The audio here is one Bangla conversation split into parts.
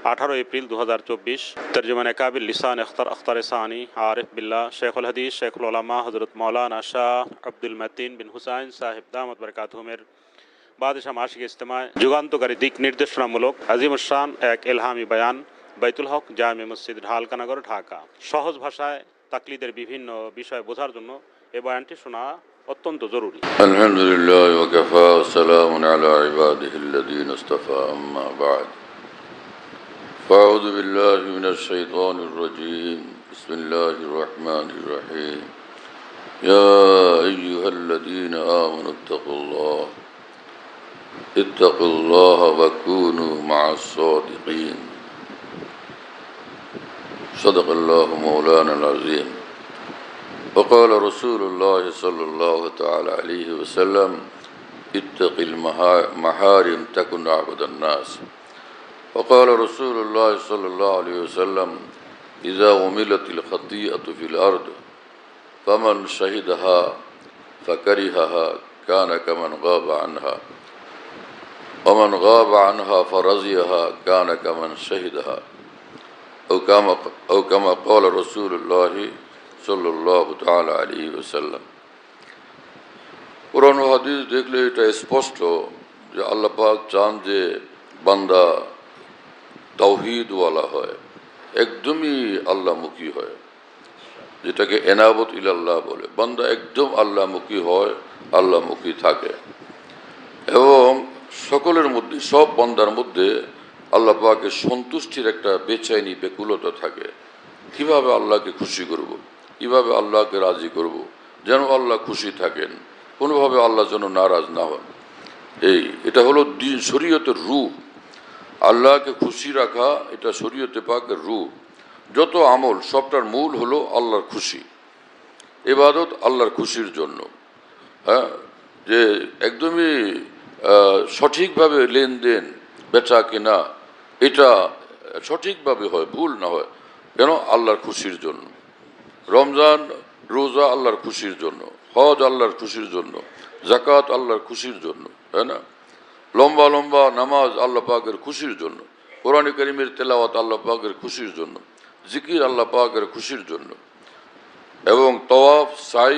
18 এপ্রিল 2024। তর্জমানে কাবিল লিসান আখতার সানি আরিফ বিল্লাহ শেখুল হাদিস শেখুল উলামা হযরত মাওলানা শাহ আব্দুল মতিন বিন হুসাইন সাহেব দামাত বরকাতুহুমের বাদশাহ মাসিক ইজতেমায় যুগান্তকারী দিক নির্দেশনামূলক আজিমুশ শান এক ইলহামি বয়ান বাইতুল হক জামে মসজিদ ঢালকানগর ঢাকা। সহজ ভাষায় তাকলিদের বিভিন্ন বিষয় বোঝার জন্য এই বয়ানটি শোনা অত্যন্ত জরুরি। আলহামদুলিল্লাহ ওয়া কাফা ওয়া সালামুন আলা ইবাদিহিল্লাযীনা ইসতাফা আম্মা বা'দ। ফাআউযু বিল্লাহি মিনাশ শাইতানির রাজীম। বিসমিল্লাহির রাহমানির রাহিম। ইয়া আইয়ুহাল্লাযীনা আমানু ইত্তাকুল্লাহা ওয়া কুনু মা'আস সাদিকিন। সাদাকাল্লাহু মাওলানাল আযীম। وقال رسول الله صلى الله تعالى عليه وسلم اتق المحارم تكن عبد الناس. وقال رسول الله صلى الله عليه وسلم إذا عملت الخطيئة في الأرض فمن شهدها فكرهها كان كمن غاب عنها ومن غاب عنها فرضيها كان كمن شهدها أو كما قال رسول الله সাল্লাল্লাহু তাআলা আলাইহি ওয়াসাল্লাম। কোরআন ও হাদিস দেখলে এটা স্পষ্ট যে আল্লাহ পাক চান যে বান্দা তাওহীদওয়ালা হয়, একদমই আল্লাহমুখী হয়, যেটাকে এনাবত ইলাল্লাহ বলে। বান্দা একদম আল্লাহমুখী হয়, আল্লাহমুখী থাকে, এবং সকলের মধ্যে, সব বান্দার মধ্যে আল্লাহ পাকের সন্তুষ্টির একটা বেচাইনি ব্যাকুলতা থাকে। কিভাবে আল্লাহকে খুশি করব, কিভাবে আল্লাহকে রাজি করব, যেন আল্লাহ খুশি থাকেন, কোনোভাবে আল্লাহ যেন নারাজ না হন। এটা হলো দিন, শরীয়তের রূহ। আল্লাহকে খুশি রাখা এটা শরীয়তে পাকের রূহ। যত আমল সবটার মূল হলো আল্লাহর খুশি, ইবাদত আল্লাহর খুশির জন্য। যে একদমই সঠিকভাবে লেনদেন বেচা কেনা এটা সঠিকভাবে হয়, ভুল না হয়, কেন? আল্লাহর খুশির জন্য। রমজান রোজা আল্লাহর খুশির জন্য, হজ আল্লাহর খুশির জন্য, যাকাত আল্লাহর খুশির জন্য, তাই না? লম্বা লম্বা নামাজ আল্লাহ পাকের খুশির জন্য, কোরআন কারীমের তেলাওয়াত আল্লাহ পাকের খুশির জন্য, জিকির আল্লাহ পাকের খুশির জন্য, এবং তওয়াফ, সাই,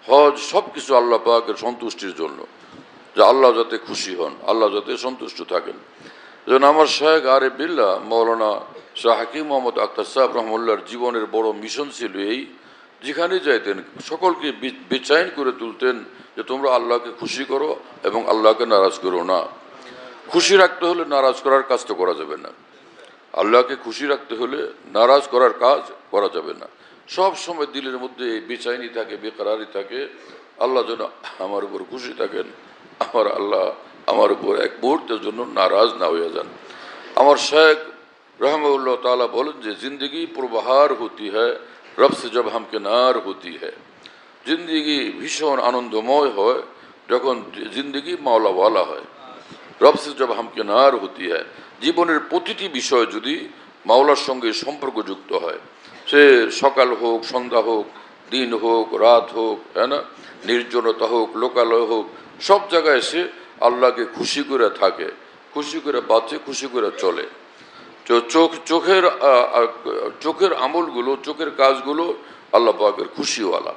হজ সব কিছু আল্লাহ পাকের সন্তুষ্টির জন্য, যে আল্লাহ যাতে খুশি হন, আল্লাহ যাতে সন্তুষ্ট থাকেন। যেন আমার শায়েখ আরিফ বিল্লাহ মাওলানা শাহ হাকিম মোহাম্মদ আখতার সাহেব রহমুল্লাহর জীবনের বড় মিশন ছিল এই, যেখানে যাইতেন সকলকে বেচাইন করে তুলতেন যে তোমরা আল্লাহকে খুশি করো এবং আল্লাহকে নারাজ করো না। খুশি রাখতে হলে নারাজ করার কাজ তো করা যাবে না। আল্লাহকে খুশি রাখতে হলে নারাজ করার কাজ করা যাবে না। সব সময় দিলের মধ্যে বেচাইনি থাকে, বেকরারি থাকে, আল্লাহ যেন আমার উপর খুশি থাকেন, আমার আল্লাহ আমার উপর এক মুহূর্তের জন্য নারাজ না হয়ে যান। আমার শায়েখ रहमतुल्लाह ताला बोलन जे जिंदगी पुरबहार होती है रब से जब हम किनार होती है। जिंदगी भीषण आनंदमय হয় যখন জিন্দগি মাওলাওয়ালা হয়। রব সে জব হাম কিনার হতি হয়, জীবনের প্রতিটি বিষয় যদি মাওলার সঙ্গে সম্পর্কযুক্ত হয়, সে সকাল হোক, সন্ধ্যা হোক, দিন হোক, রাত হোক, হ্যাঁ না, নির্জনতা হোক, লোকালয় হোক, সব জায়গায় সে আল্লাহকে খুশি করে থাকে, খুশি করে বাঁচে, খুশি করে চলে। চোখের আমলগুলো, চোখের কাজগুলো আল্লাহ পাকের খুশিওয়ালা,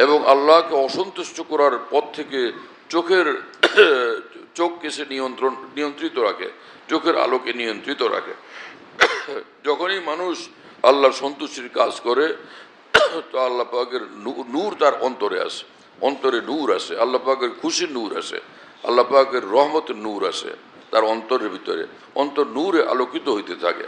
এবং আল্লাহকে অসন্তুষ্ট করার পথ থেকে চোখকে সে নিয়ন্ত্রিত রাখে, চোখের আলোকে নিয়ন্ত্রিত রাখে। যখনই মানুষ আল্লাহর সন্তুষ্টির কাজ করে তো আল্লাহ পাকের নূর তার অন্তরে আসে, অন্তরে নূর আসে, আল্লাহ পাকের খুশির নূর আসে, আল্লাহ পাকের রহমতের নূর আসে তার অন্তরের ভিতরে, অন্তর নূরে আলোকিত হইতে থাকে।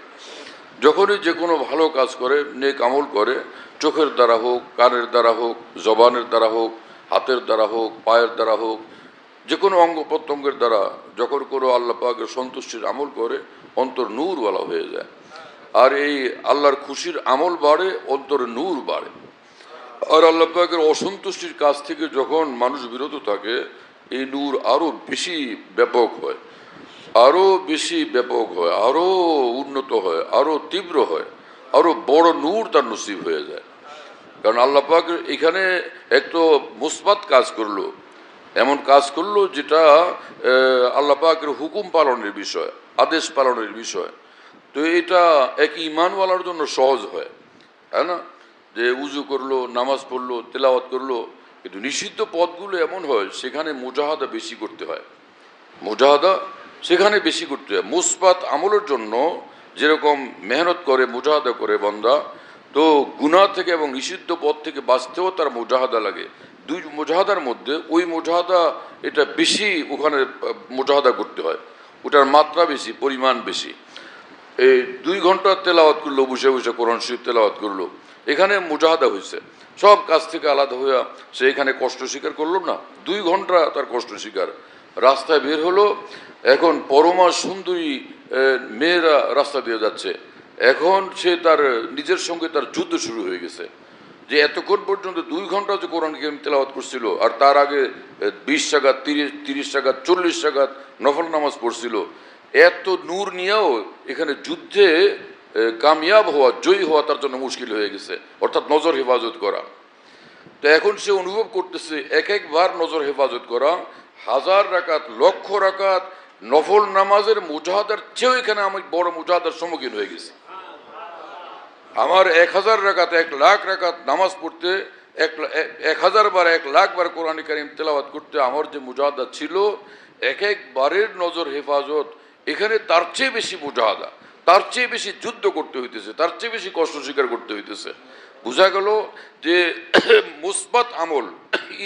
যখনই যে কোনো ভালো কাজ করে, নেক আমল করে, চোখের দ্বারা হোক, কানের দ্বারা হোক, জবানের দ্বারা হোক, হাতের দ্বারা হোক, পায়ের দ্বারা হোক, যে কোনো অঙ্গ প্রত্যঙ্গের দ্বারা যখন কোনো আল্লাহ পাকের সন্তুষ্টির আমল করে, অন্তর নূরওয়ালা হয়ে যায়। আর এই আল্লাহর খুশির আমল বাড়ে, অন্তরে নূর বাড়ে। আর আল্লাহ পাকের অসন্তুষ্টির কাজ থেকে যখন মানুষ বিরত থাকে, এই নূর আরো বেশি ব্যাপক হয়, আরো বেশি ব্যাপক হয়, আরো উন্নত হয়, আরো তীব্র হয়, আরো বড় নূর তার নসিব হয়ে যায়। কারণ আল্লাহ পাক এখানে এক তো মুসবাত কাজ করলো, এমন কাজ করলো যেটা আল্লাহ পাকের হুকুম পালনের বিষয়, আদেশ পালনের বিষয়। তো এটা এক ইমানওয়ালার জন্য সহজ হয়, তাই না? যে উজু করলো, নামাজ পড়লো, তেলাওয়াত করলো। কিন্তু নিষিদ্ধ পথগুলো এমন হয় সেখানে মুজাহাদা বেশি করতে হয়, মুজাহাদা সেখানে বেশি করতে হয়। মুসবাত আমলের জন্য যেরকম মেহনত করে, মুজাহাদা করে বান্দা, তো গুনাহ থেকে এবং নিষিদ্ধ পথ থেকে বাঁচতেও তার মুজাহাদা লাগে। দুই মুজাহাদার মধ্যে ওই মুজাহাদা এটা বেশি, ওখানে মুজাহাদা করতে হয়, ওটার মাত্রা বেশি, পরিমাণ বেশি। এই 2 ঘন্টা তেলাওয়াত করলো, বসে বসে কোরআন শরীফ তেলাওয়াত করলো, এখানে মুজাহাদা হয়েছে। সব কাজ থেকে আলাদা হইয়া সে এখানে কষ্ট স্বীকার করলো না, 2 ঘন্টা তার কষ্ট স্বীকার। রাস্তায় বের হলো, এখন পরমা সুন্দরী মেয়েরা রাস্তা দিয়ে যাচ্ছে, এখন সে তার নিজের সঙ্গে তার যুদ্ধ শুরু হয়ে গেছে। যে এতক্ষণ পর্যন্ত 2 ঘন্টা যে কোরআন কারীম তেলাওয়াত করছিল, আর তার আগে 20 রাকাত, 30 রাকাত, 40 রাকাত নফল নামাজ পড়ছিল, এত নূর নিয়েও এখানে যুদ্ধে কামিয়াব হওয়া, জয়ী হওয়া তার জন্য মুশকিল হয়ে গেছে, অর্থাৎ নজর হেফাজত করা। তো এখন সে অনুভব করতেছে এক একবার নজর হেফাজত করা 1000 রাকাত, লক্ষ রাকাত নফল নামাজের মুজাহাদার চেয়েও এখানে আমি বড় মুজাহাদার সম্মুখীন হয়ে গেছি। আমার 1000 রাকাত, 1 লাখ রাকাত নামাজ পড়তে, 1000 বার, 1 লাখ বার কোরআন কারীম তেলাওয়াত করতে আমার যে মুজাহাদা ছিল, এক একবারের নজর হেফাজত, এখানে তার চেয়ে বেশি মুজাহাদা, তার চেয়ে বেশি যুদ্ধ করতে হইতেছে, তার চেয়ে বেশি কষ্ট স্বীকার করতে হইতেছে। বোঝা গেল যে মুসবাত আমল,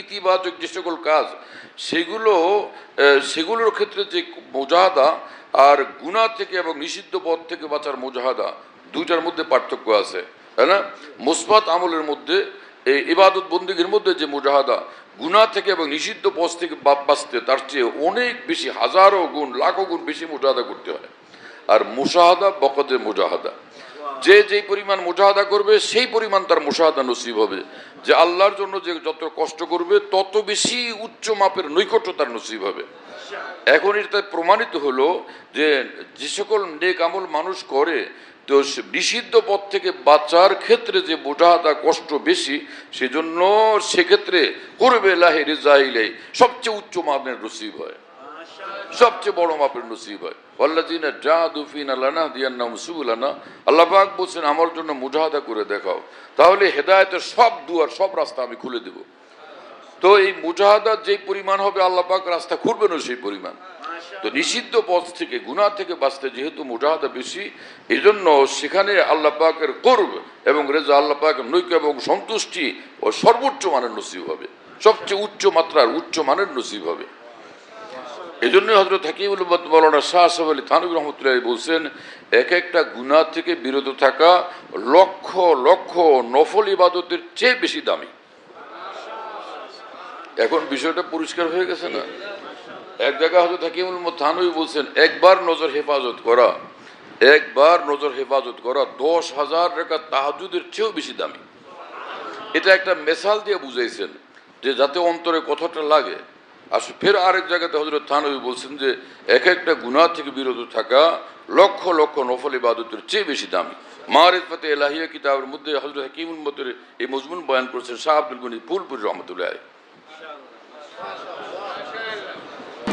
ইতিবাচক যে সকল কাজ, সেগুলোর ক্ষেত্রে যে মুজাহাদা আর গুনাহ থেকে এবং নিষিদ্ধ পথ থেকে বাঁচার মুজাহাদা, দুইটার মধ্যে পার্থক্য আছে, তাই না? মুসবাত আমলের মধ্যে, এই ইবাদত বন্দেগীর মধ্যে যে মুজাহাদা, গুনাহ থেকে এবং নিষিদ্ধ পথ থেকে বাঁচতে তার চেয়ে অনেক বেশি, হাজারো গুণ, লাখো গুণ বেশি মুজাহাদা করতে হয়। আর মুশাহাদা বকতে মুজাহাদা, যে যেই পরিমাণ মুজাহাদা করবে সেই পরিমাণ তার মুশাহাদা নসিব হবে। যে আল্লাহর জন্য যে যত কষ্ট করবে তত বেশি উচ্চ মাপের নৈকট্য তার নসিব হবে। এখন এটা প্রমাণিত হলো যে যে সকল নেক আমল মানুষ করে, তো নিষিদ্ধ পথ থেকে বাঁচার ক্ষেত্রে যে মুজাহাদা কষ্ট বেশি, সেজন্য সেক্ষেত্রে করবে লাহে রিজাইলে সবচেয়ে উচ্চ মাপের নসিব হয়, সবচেয়ে বড় মাপের নসিব হয়। ওয়াল্লাযিনা জাহাদু ফিনা লানাহদিয়ান্নাহুম সুবুলানা, আল্লাহ পাক বলছেন আমার জন্য মুজাহাদা করে দেখাও, তাহলে হেদায়েতের সব দুয়ার, সব রাস্তা আমি খুলে দেব। তো এই মুজাহাদা যেই পরিমাণ হবে, আল্লাহ পাক রাস্তা খুলবেনও সেই পরিমাণ। তো নিষিদ্ধ পথ থেকে, গুনাহ থেকে বাঁচতে যেহেতু মুজাহাদা বেশি, এই জন্য সেখানে আল্লাহ পাকের কুরব এবং রেজা, আল্লাহ পাকের নৈক্য এবং সন্তুষ্টি ও সর্বোচ্চ মানের নসিব হবে, সবচেয়ে উচ্চ মাত্রার, উচ্চ মানের নসিব হবে। এই জন্য হযরত হাকিমুল উম্মত মাওলানা শাহ আশরাফ আলী থানভী রহমতুল্লাহ বলছেন, এক একটা গুনাহ থেকে বিরত থাকা লক্ষ লক্ষ নফল ইবাদতের চেয়ে বেশি দামি। এখন বিষয়টা পরিষ্কার হয়ে গেছে না? এক জায়গায় হযরত হাকিমুল উম্মত থানভী বলছেন, একবার নজর হেফাজত করা, একবার নজর হেফাজত করা 10,000 রাকাত তাহাজ্জুদের চেয়েও বেশি দামি। এটা একটা মেসাল দিয়ে বুঝাইছেন যে যাতে অন্তরে কথাটা লাগে। আর ফের আরেক জায়গাতে হযরত থানভী বলছেন যে এক একটা গুনাহ থেকে বিরত থাকা লক্ষ লক্ষ নফল ইবাদতের চেয়ে বেশি দামি। মারিফাতে ইলাহিয়া কিতাবের মধ্যে হযরত হাকিমুল উম্মতের এই মজমুন বয়ান করেছেন শাহ আব্দুল গনি ফুলপুরি রহমতুল্লাহ।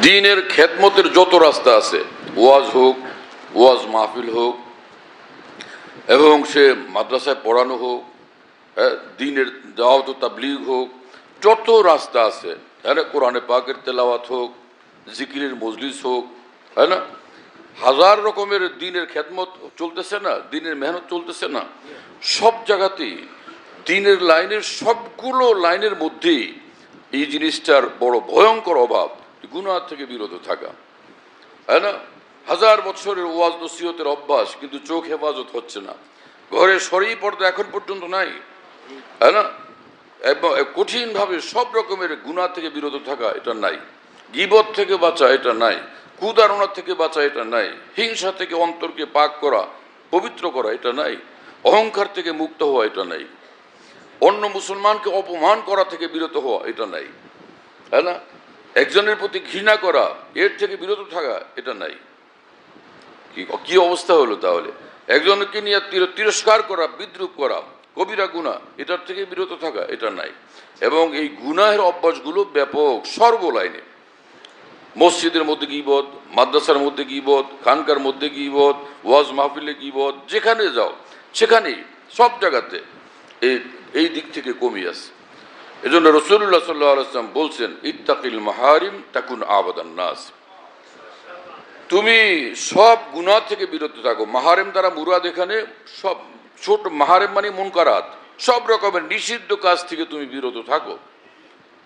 দ্বীনের খেদমতের যত রাস্তা আছে, ওয়াজ হোক, ওয়াজ মাহফিল হোক, এবং সে মাদ্রাসায় পড়ানো হোক, দ্বীনের দাওয়াত ও তাবলীগ হোক, যত রাস্তা আছে, কোরআনে পাকের তেলাওয়াত হোক, জিকিরের মজলিস হোক, তাই না? হাজার রকমের দ্বীনের খেদমত চলতেছে না, দ্বীনের মেহনত চলতেছে না, সব জায়গাতেই দ্বীনের লাইনের, সবগুলো লাইনের মধ্যেই এই জিনিসটার বড় ভয়ঙ্কর অভাব, গুনাহ থেকে বিরত থাকা, তাই না? 1000 বছরের ওয়াজ নসিহতের অভ্যাস, কিন্তু চোখ হেফাজত হচ্ছে না, ঘরে শরঈ পর্দা এখন পর্যন্ত নাই, তাই না? কঠিনভাবে সব রকমের গুনাহ থেকে বিরত থাকা, এটা নাই। গীবত থেকে বাঁচা, এটা নাই। কুদারণা থেকে বাঁচা, এটা নাই। হিংসা থেকে অন্তরকে পাক করা, পবিত্র করা, এটা নাই। অহংকার থেকে মুক্ত হওয়া, এটা নাই। অন্য মুসলমানকে অপমান করা থেকে বিরত হওয়া, এটা নাই, তাই না? একজনের প্রতি ঘৃণা করা, এর থেকে বিরত থাকা, এটা নাই। কি অবস্থা হলো তাহলে? একজনকে নিয়ে তিরস্কার করা, বিদ্রুপ করা, কবিরা গুনাহ, এটার থেকে বিরত থাকা, এটা নাই। এবং এই গুনাহের অভ্যাসগুলো ব্যাপক, সর্বলাইনে, মসজিদের মধ্যে গীবত, মাদ্রাসার মধ্যে গীবত, খানকার মধ্যে গীবত, ওয়াজ মাহফিলে গীবত, যেখানে যাও সেখানেই সব জায়গাতে এই দিক থেকে কমে আসে। এজন্য রাসূলুল্লাহ সাল্লাল্লাহু আলাইহি ওয়াসাল্লাম বলছেন, ইত্তাকিল মাহারিম তাকুন আবাদান নাস। তুমি সব গুনাহ থেকে বিরত থাকো। মাহারেম দ্বারা মুরাদ এখানে সব ছোট মাহারেম মানে মুনকারাত, সব রকমের নিষিদ্ধ কাজ থেকে তুমি বিরত থাকো।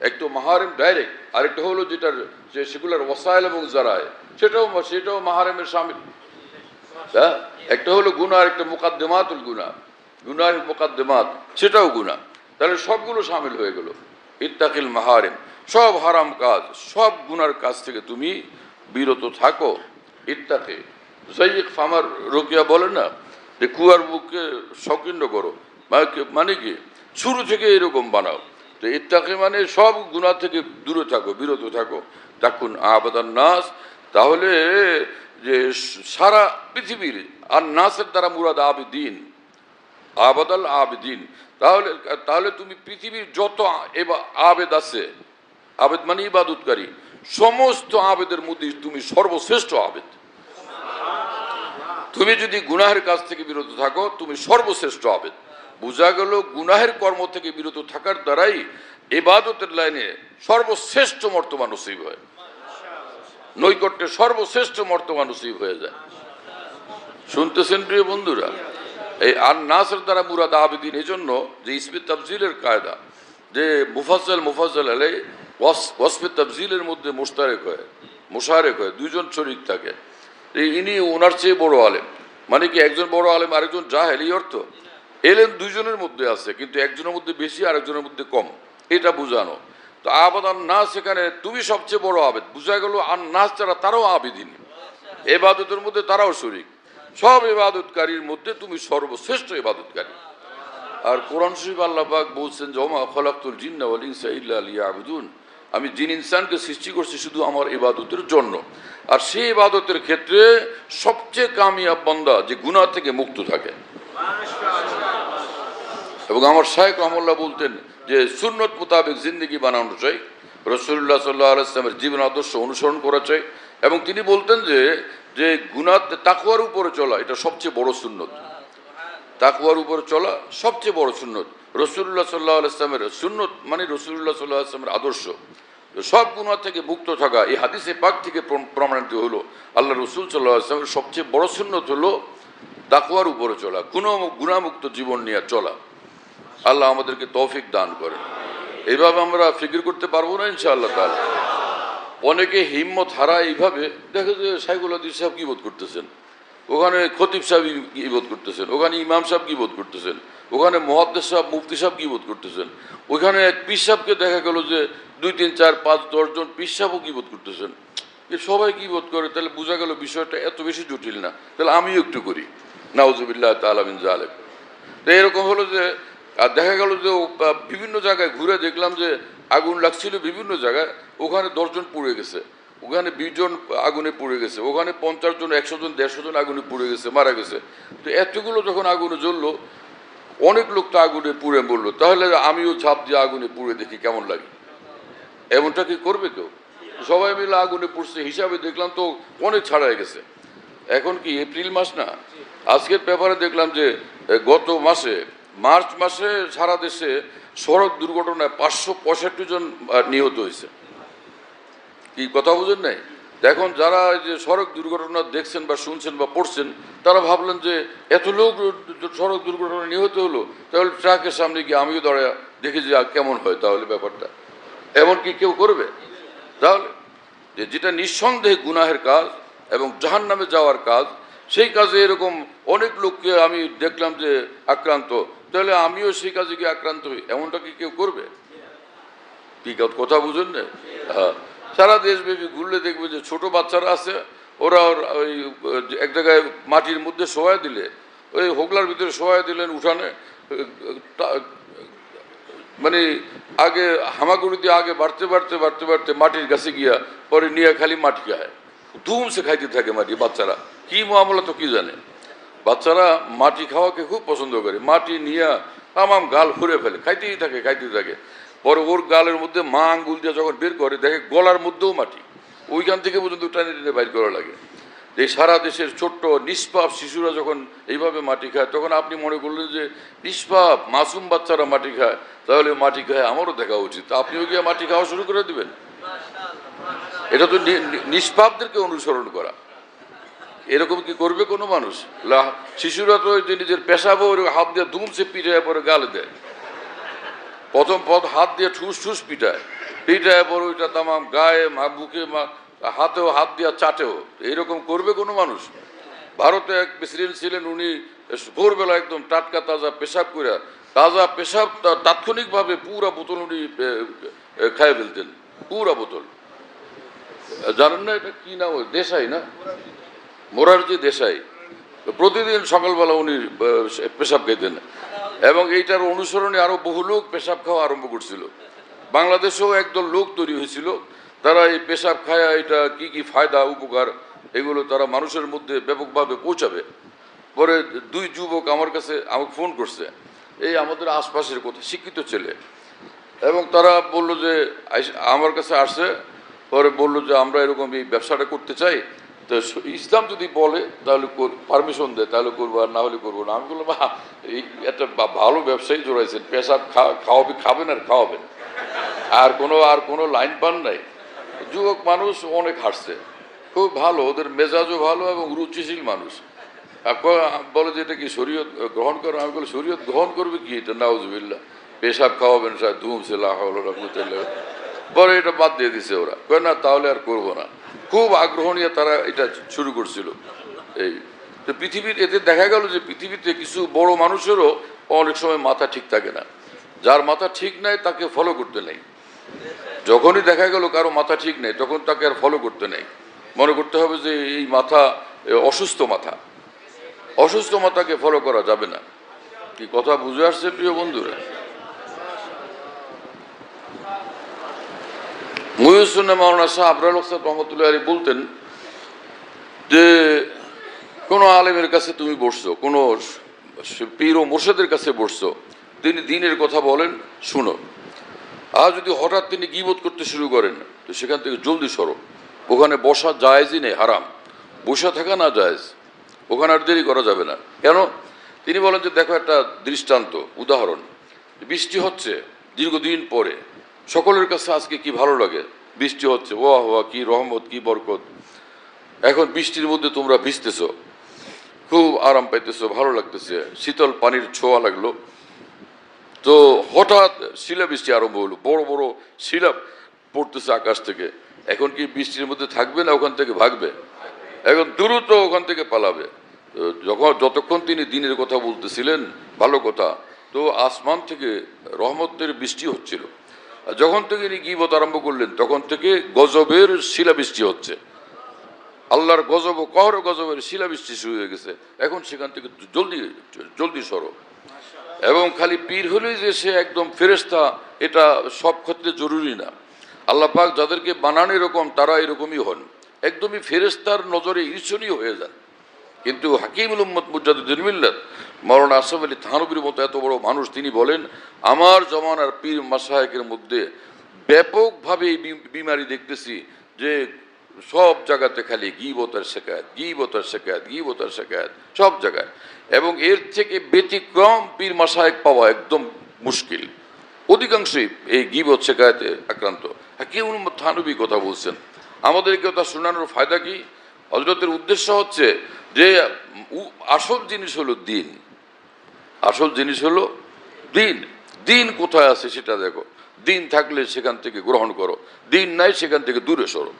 একটা মাহারেম ডাইরেক্ট, আরেকটা হলো যেটার যে সেগুলোর ওয়াসাইল এবং জারায়, সেটাও মাহারেমের শামিল। হ্যাঁ, একটা হলো গুনাহ, আর একটা মুকাদ্দিমাতুল গুনাহ, গুনাহের মুকাদ্দিমাত, সেটাও গুনাহ। তাহলে সবগুলো শামিল হয়ে গেল। ইত্তাকিল মাহারিম, সব হারাম কাজ, সব গুনার কাজ থেকে তুমি বিরত থাকো। ইত্তাকি জাইক ফামার রোকিয়া বলে না যে কুয়ার বুককে সংকীর্ণ করো, মানে কি শুরু থেকে এরকম বানাও। তো ইত্তাকি মানে সব গুনাহ থেকে দূরে থাকো, বিরত থাকো। তাকুন আবাদান নাস, তাহলে যে সারা পৃথিবীর, আর নাসের দ্বারা মুরাদ আবিদিন, আবাদাল আবিদিন, তাহলে তুমি পৃথিবীর যত আবেদ আছে, আবেদ মানে ইবাদতকারী, সমস্ত আবেদের মধ্যে তুমি সর্বশ্রেষ্ঠ আবেদ। তুমি যদি গুনাহের কাজ থেকে বিরত থাকো, তুমি সর্বশ্রেষ্ঠ আবেদ। বোঝা গেল গুনাহের কর্ম থেকে বিরত থাকার দ্বারাই ইবাদতের লাইনে সর্বশ্রেষ্ঠ মর্তবা নসিব হয়, নৈকট্যে সর্বশ্রেষ্ঠ মর্তবা নসিব হয়ে যায়। শুনতেছেন প্রিয় বন্ধুরা? এই আর নাসের দ্বারা মুরাদ আবেদিন, এই জন্য যে ইসমে তাফজিলের কায়দা, যে মুফাজ্জল আলাই ওয়াসফে তাফজিলের মধ্যে মুশারেক হয়, দুইজন শরীক থাকে। ইনি ওনার চেয়ে বড় আলেম, মানে কি একজন বড় আলেম আরেকজন জাহেল, এই অর্থ। এলেম দুইজনের মধ্যে আছে, কিন্তু একজনের মধ্যে বেশি আরেকজনের মধ্যে কম, এটা বুঝানো। তো আবাদ আর নাস, সেখানে তুমি সবচেয়ে বড় আবেদ, বুঝা গেল। আর নাস যারা, তারাও আবেদিন, এবাদতের মধ্যে তারাও শরীক। সব ইবাদতকারীর মধ্যে তুমি সর্বশ্রেষ্ঠ ইবাদতকারী। আর কোরআন শরীফ আল্লাহ পাক বলছেন যে ওমা খলাকতুল জিন্না ওয়াল ইনসা ইল্লা লিয়াবুদুন, আমি জিন ইনসানকে সৃষ্টি করছি শুধু আমার ইবাদতের জন্য। আর সেই ইবাদতের ক্ষেত্রে সবচেয়ে কামিয়াব বান্দা যে গুনাহ থেকে মুক্ত থাকে। এবং আমার শাইখ রহমাল্লাহ বলতেন যে সুন্নত মোতাবেক জিন্দেগি বানানো চাই, রাসূলুল্লাহ সাল্লাল্লাহু আলাইহি ওয়াসাল্লামের জীবন আদর্শ অনুসরণ করা চাই। এবং তিনি বলতেন যে গুনাহ, তাকওয়ার উপরে চলা, এটা সবচেয়ে বড় সুন্নত। তাকওয়ার উপরে চলা সবচেয়ে বড় সুন্নত। রাসূলুল্লাহ সাল্লাল্লাহু আলাইহি ওয়াসাল্লামের সুন্নত মানে রাসূলুল্লাহ সাল্লাল্লাহু আলাইহি ওয়াসাল্লামের আদর্শ। সব গুনাহ থেকে মুক্ত থাকা, এই হাদিসে পাক থেকে প্রমাণিত হলো আল্লাহ রাসূল সাল্লাল্লাহু আলাইহি ওয়াসাল্লামের সবচেয়ে বড় সুন্নত হলো তাকওয়ার উপরে চলা, কোনো গুনাহমুক্ত জীবন নিয়ে চলা। আল্লাহ আমাদেরকে তৌফিক দান করেন। এইভাবে আমরা ফিকির করতে পারবো না ইনশাআল্লাহ তাআলা। অনেকে হিম্মত হারায় এইভাবে, দেখে যে শাইখুল হাদিস সাহেব কি বোধ করতেছেন, ওখানে খতিব সাহেব কি বোধ করতেছেন, ওখানে ইমাম সাহেব কি বোধ করতেছেন, ওখানে মুহাদ্দিস সাহেব মুফতি সাহেব কি বোধ করতেছেন, ওইখানে এক পীর সাহেবকে দেখা গেল যে 2, 3, 4, 5, 10 জন পীর সাহেবও কি বোধ করতেছেন। এ সবাই কি বোধ করে, তাহলে বোঝা গেল বিষয়টা এত বেশি জটিল না, তাহলে আমিও একটু করি। নাউজুবিল্লাহ তাআলা মিন যালিক। তো এরকম হলো যে, আর দেখা গেল যে বিভিন্ন জায়গায় ঘুরে দেখলাম যে আগুন লাগছিল বিভিন্ন জায়গায়, ওখানে 10 জন পুড়ে গেছে, ওখানে 20 জন আগুনে পুড়ে গেছে, ওখানে 50 জন, 100 জন, 150 জন আগুনে পুড়ে গেছে, মারা গেছে। তো এতগুলো যখন আগুনে জ্বললো, অনেক লোক তো আগুনে পুড়ে মরলো, তাহলে আমিও ঝাঁপ দিয়ে আগুনে পুড়ে দেখি কেমন লাগে। এমনটা কি করবে কেউ? সবাই মিলে আগুনে পুড়ছে, হিসাবে দেখলাম তো অনেক ছাড়াই গেছে। এখন কি এপ্রিল মাস না? আজকের পেপারে দেখলাম যে গত মাসে মার্চ মাসে সারা দেশে সড়ক দুর্ঘটনায় 565 জন নিহত হয়েছে। কি কথা বুঝেন নাই? এখন যারা যে সড়ক দুর্ঘটনা দেখছেন বা শুনছেন বা পড়ছেন, তারা ভাবলেন যে এত লোক সড়ক দুর্ঘটনায় নিহত হলো, তাহলে ট্রাকের সামনে গিয়ে আমিও দাঁড়ায় দেখি যে কেমন হয় তাহলে ব্যাপারটা। এমন কি কেউ করবে? তাহলে যেটা নিঃসন্দেহে গুনাহের কাজ এবং জাহান্নামে যাওয়ার কাজ, সেই কাজে এরকম অনেক লোককে আমি দেখলাম যে আক্রান্ত, তাহলে আমিও সেই কাজে গিয়ে আক্রান্ত হই, এমনটা কি কেউ করবে? কি কথা বুঝেন না? হ্যাঁ, সারা দেশব্যাপী ঘুরলে দেখবে যে ছোট বাচ্চারা আছে, ওরা ওই এক জায়গায় মাটির মধ্যে শোয়া দিলে, ওই হোগলার ভিতরে শোয়া দিলেন উঠানে, মানে আগে হামাগুড়ি দিয়ে আগে বাড়তে বাড়তে বাড়তে বাড়তে মাটির কাছে গিয়া পরে নিয়ে খালি মাটি খায়, ধুমসে খাইতে থাকে মাটি। বাচ্চারা কি মামলা তো কি জানে, বাচ্চারা মাটি খাওয়াকে খুব পছন্দ করে, মাটি নিয়ে তামাম গাল ফুরে ফেলে, খাইতেই থাকে খাইতেই থাকে। পরে ওর গালের মধ্যে মা আঙ্গুল দিয়ে যখন বের করে দেখে গলার মধ্যেও মাটি, ওইখান থেকে পর্যন্ত টানে টেনে বাইর করা লাগে। এই সারা দেশের ছোট্ট নিষ্পাপ শিশুরা যখন এইভাবে মাটি খায়, তখন আপনি মনে করলেন যে নিষ্পাপ মাসুম বাচ্চারা মাটি খায়, তাহলে মাটি খায় আমারও দেখা উচিত, আপনিও গিয়ে মাটি খাওয়া শুরু করে দিবেন? এটা তো নিষ্পাপদেরকে অনুসরণ করা। এরকম কি করবে কোনো মানুষ? শিশুরা তো নিজের পেশাবো হাত দিয়ে দুমছে পিঠায় পরে গালে দেয়, প্রথম হাত দিয়ে ঠুস ঠুস পিঠায় পরে ওইটা তামাম গায়ে বুকে হাতেও হাত দিয়ে চাটেও। এইরকম করবে কোনো মানুষ? ভারতে এক প্রেসিডেন্ট ছিলেন, উনি ভোরবেলা একদম টাটকা তাজা পেশাব করে, তাজা পেশাব তাৎক্ষণিকভাবে পুরা বোতল উনি খাইয়ে ফেলতেন, পুরা বোতল। জানেন না এটা কি নাম? দেশাই না, মোরারজি দেশাই। প্রতিদিন সকালবেলা উনি পেশাব খাইতেন, এবং এইটার অনুসরণে আরো বহু লোক পেশাব খাওয়া আরম্ভ করছিল। বাংলাদেশেও একদল লোক তৈরি হয়েছিল, তারা এই পেশাব খায়া এটা কি কি ফায়দা উপকার এগুলো তারা মানুষের মধ্যে ব্যাপকভাবে পৌঁছাবে। পরে দুই যুবক আমার কাছে আমাকে ফোন করছে, এই আমাদের আশপাশের কথা শিক্ষিত ছেলে, এবং তারা বলল যে আমার কাছে আসছে, পরে বলল যে আমরা এরকম এই ব্যবসাটা করতে চাই, তো ইসলাম যদি বলে তাহলে পারমিশন দেয় তাহলে করবো, আর না হলে করবো না। আমি বললাম এই একটা ভালো ব্যবসায়ী জোড়াইছেন, পেশাব খাবেন আর খাওয়াবেন, আর কোনো লাইন পান নাই। যুবক মানুষ অনেক হাসছে, খুব ভালো, ওদের মেজাজও ভালো এবং রুচিশীল মানুষ। বলে যে এটা কি শরীয়ত গ্রহণ করো? আমি বলি শরীয়ত গ্রহণ করবে কি এটা? নাউজুবিল্লাহ, পেশাব খাওয়াবেন স্যার, ধুমছে পরে এটা বাদ দিয়ে দিছে ওরা, কয় না তাহলে আর করবো না। খুব আগ্রহ নিয়ে তারা এটা শুরু করছিল। এই তো পৃথিবীর এতে দেখা গেল যে পৃথিবীতে কিছু বড় মানুষেরও অনেক সময় মাথা ঠিক থাকে না। যার মাথা ঠিক নাই তাকে ফলো করতে নেই। যখনই দেখা গেল কারো মাথা ঠিক নেই, তখন তাকে আর ফলো করতে নেই। মনে করতে হবে যে এই মাথা অসুস্থ মাথা, অসুস্থ মাথাকে ফলো করা যাবে না। কি কথা বুঝে আসছে প্রিয় বন্ধুরা? মুহিউদ্দিন মাওলানা শাহ আবরার হোসেন রহমতুল্লাহ আলী বলতেন যে কোনো আলেমের কাছে তুমি বসছো, কোনো পীর ও মুর্শিদের কাছে বসছো, তিনি দ্বীনের কথা বলেন, শুনো। আর যদি হঠাৎ তিনি গীবত করতে শুরু করেন, তো সেখান থেকে জলদি সরো। ওখানে বসা জায়েজই নেই, হারাম। বসে থাকা না জায়েজ, ওখানে আর দেরি করা যাবে না। কেন? তিনি বলেন যে দেখো একটা দৃষ্টান্ত, উদাহরণ, বৃষ্টি হচ্ছে দীর্ঘদিন পরে, সকলের কাছে আজকে কি ভালো লাগে, বৃষ্টি হচ্ছে, ওয়া ওয়া কি রহমত, কি বরকত। এখন বৃষ্টির মধ্যে তোমরা ভিজতেছো, খুব আরাম পাইতেছো, ভালো লাগতেছে, শীতল পানির ছোঁয়া লাগলো। তো হঠাৎ শিলাবৃষ্টি আরম্ভ হলো, বড় বড় শিলা পড়তেছে আকাশ থেকে। এখন কি বৃষ্টির মধ্যে থাকবে না ওখান থেকে ভাগবে? এখন দ্রুত ওখান থেকে পালাবে। যতক্ষণ তিনি দ্বীনের কথা বলতেছিলেন, ভালো কথা, তো আসমান থেকে রহমতের বৃষ্টি হচ্ছিল। যখন থেকে তিনি গীবত আরম্ভ করলেন, তখন থেকে গজবের শিলাবৃষ্টি হচ্ছে। আল্লাহর গজব ও কহর গজবের শিলাবৃষ্টি শুরু হয়ে গেছে। এখন সেখান থেকে জলদি জলদি সরো। এবং খালি পীর হলেই যে সে একদম ফেরেশতা, এটা সব ক্ষেত্রে জরুরি না। আল্লাহ পাক যাদেরকে বানান এরকম, তারা এরকমই হন, একদমই ফেরেশতার নজরে ঈর্ষণীয় হয়ে যান। কিন্তু হাকিমুল উম্মত মুজাদ্দিদুল মিল্লাত মাওলানা আশরাফ আলী থানভীর মতো এত বড় মানুষ, তিনি বলেন আমার জমানার পীর মাশায়েখের মধ্যে ব্যাপকভাবে এই বিমারি দেখতেছি যে সব জায়গাতে খালি গীবতের শিকায়েত, গীবতের শিকায়েত, গীবতের শিকায়েত, সব জায়গায়। এবং এর থেকে ব্যতিক্রম পীর মাশায়েখ পাওয়া একদম মুশকিল। অধিকাংশই এই গীবত শিকায়েতে আক্রান্ত। হাকিমুল উম্মত থানভী কথা বলছেন, আমাদেরকে তা শোনানোর ফায়দা কি? হযরতের উদ্দেশ্য হচ্ছে যে আসল জিনিস হলো দ্বীন, আসল জিনিস হলো দ্বীন। দ্বীন কোথায় আছে সেটা দেখো, দ্বীন থাকলে সেখান থেকে গ্রহণ করো, দ্বীন নাই সেখান থেকে দূরে সরো।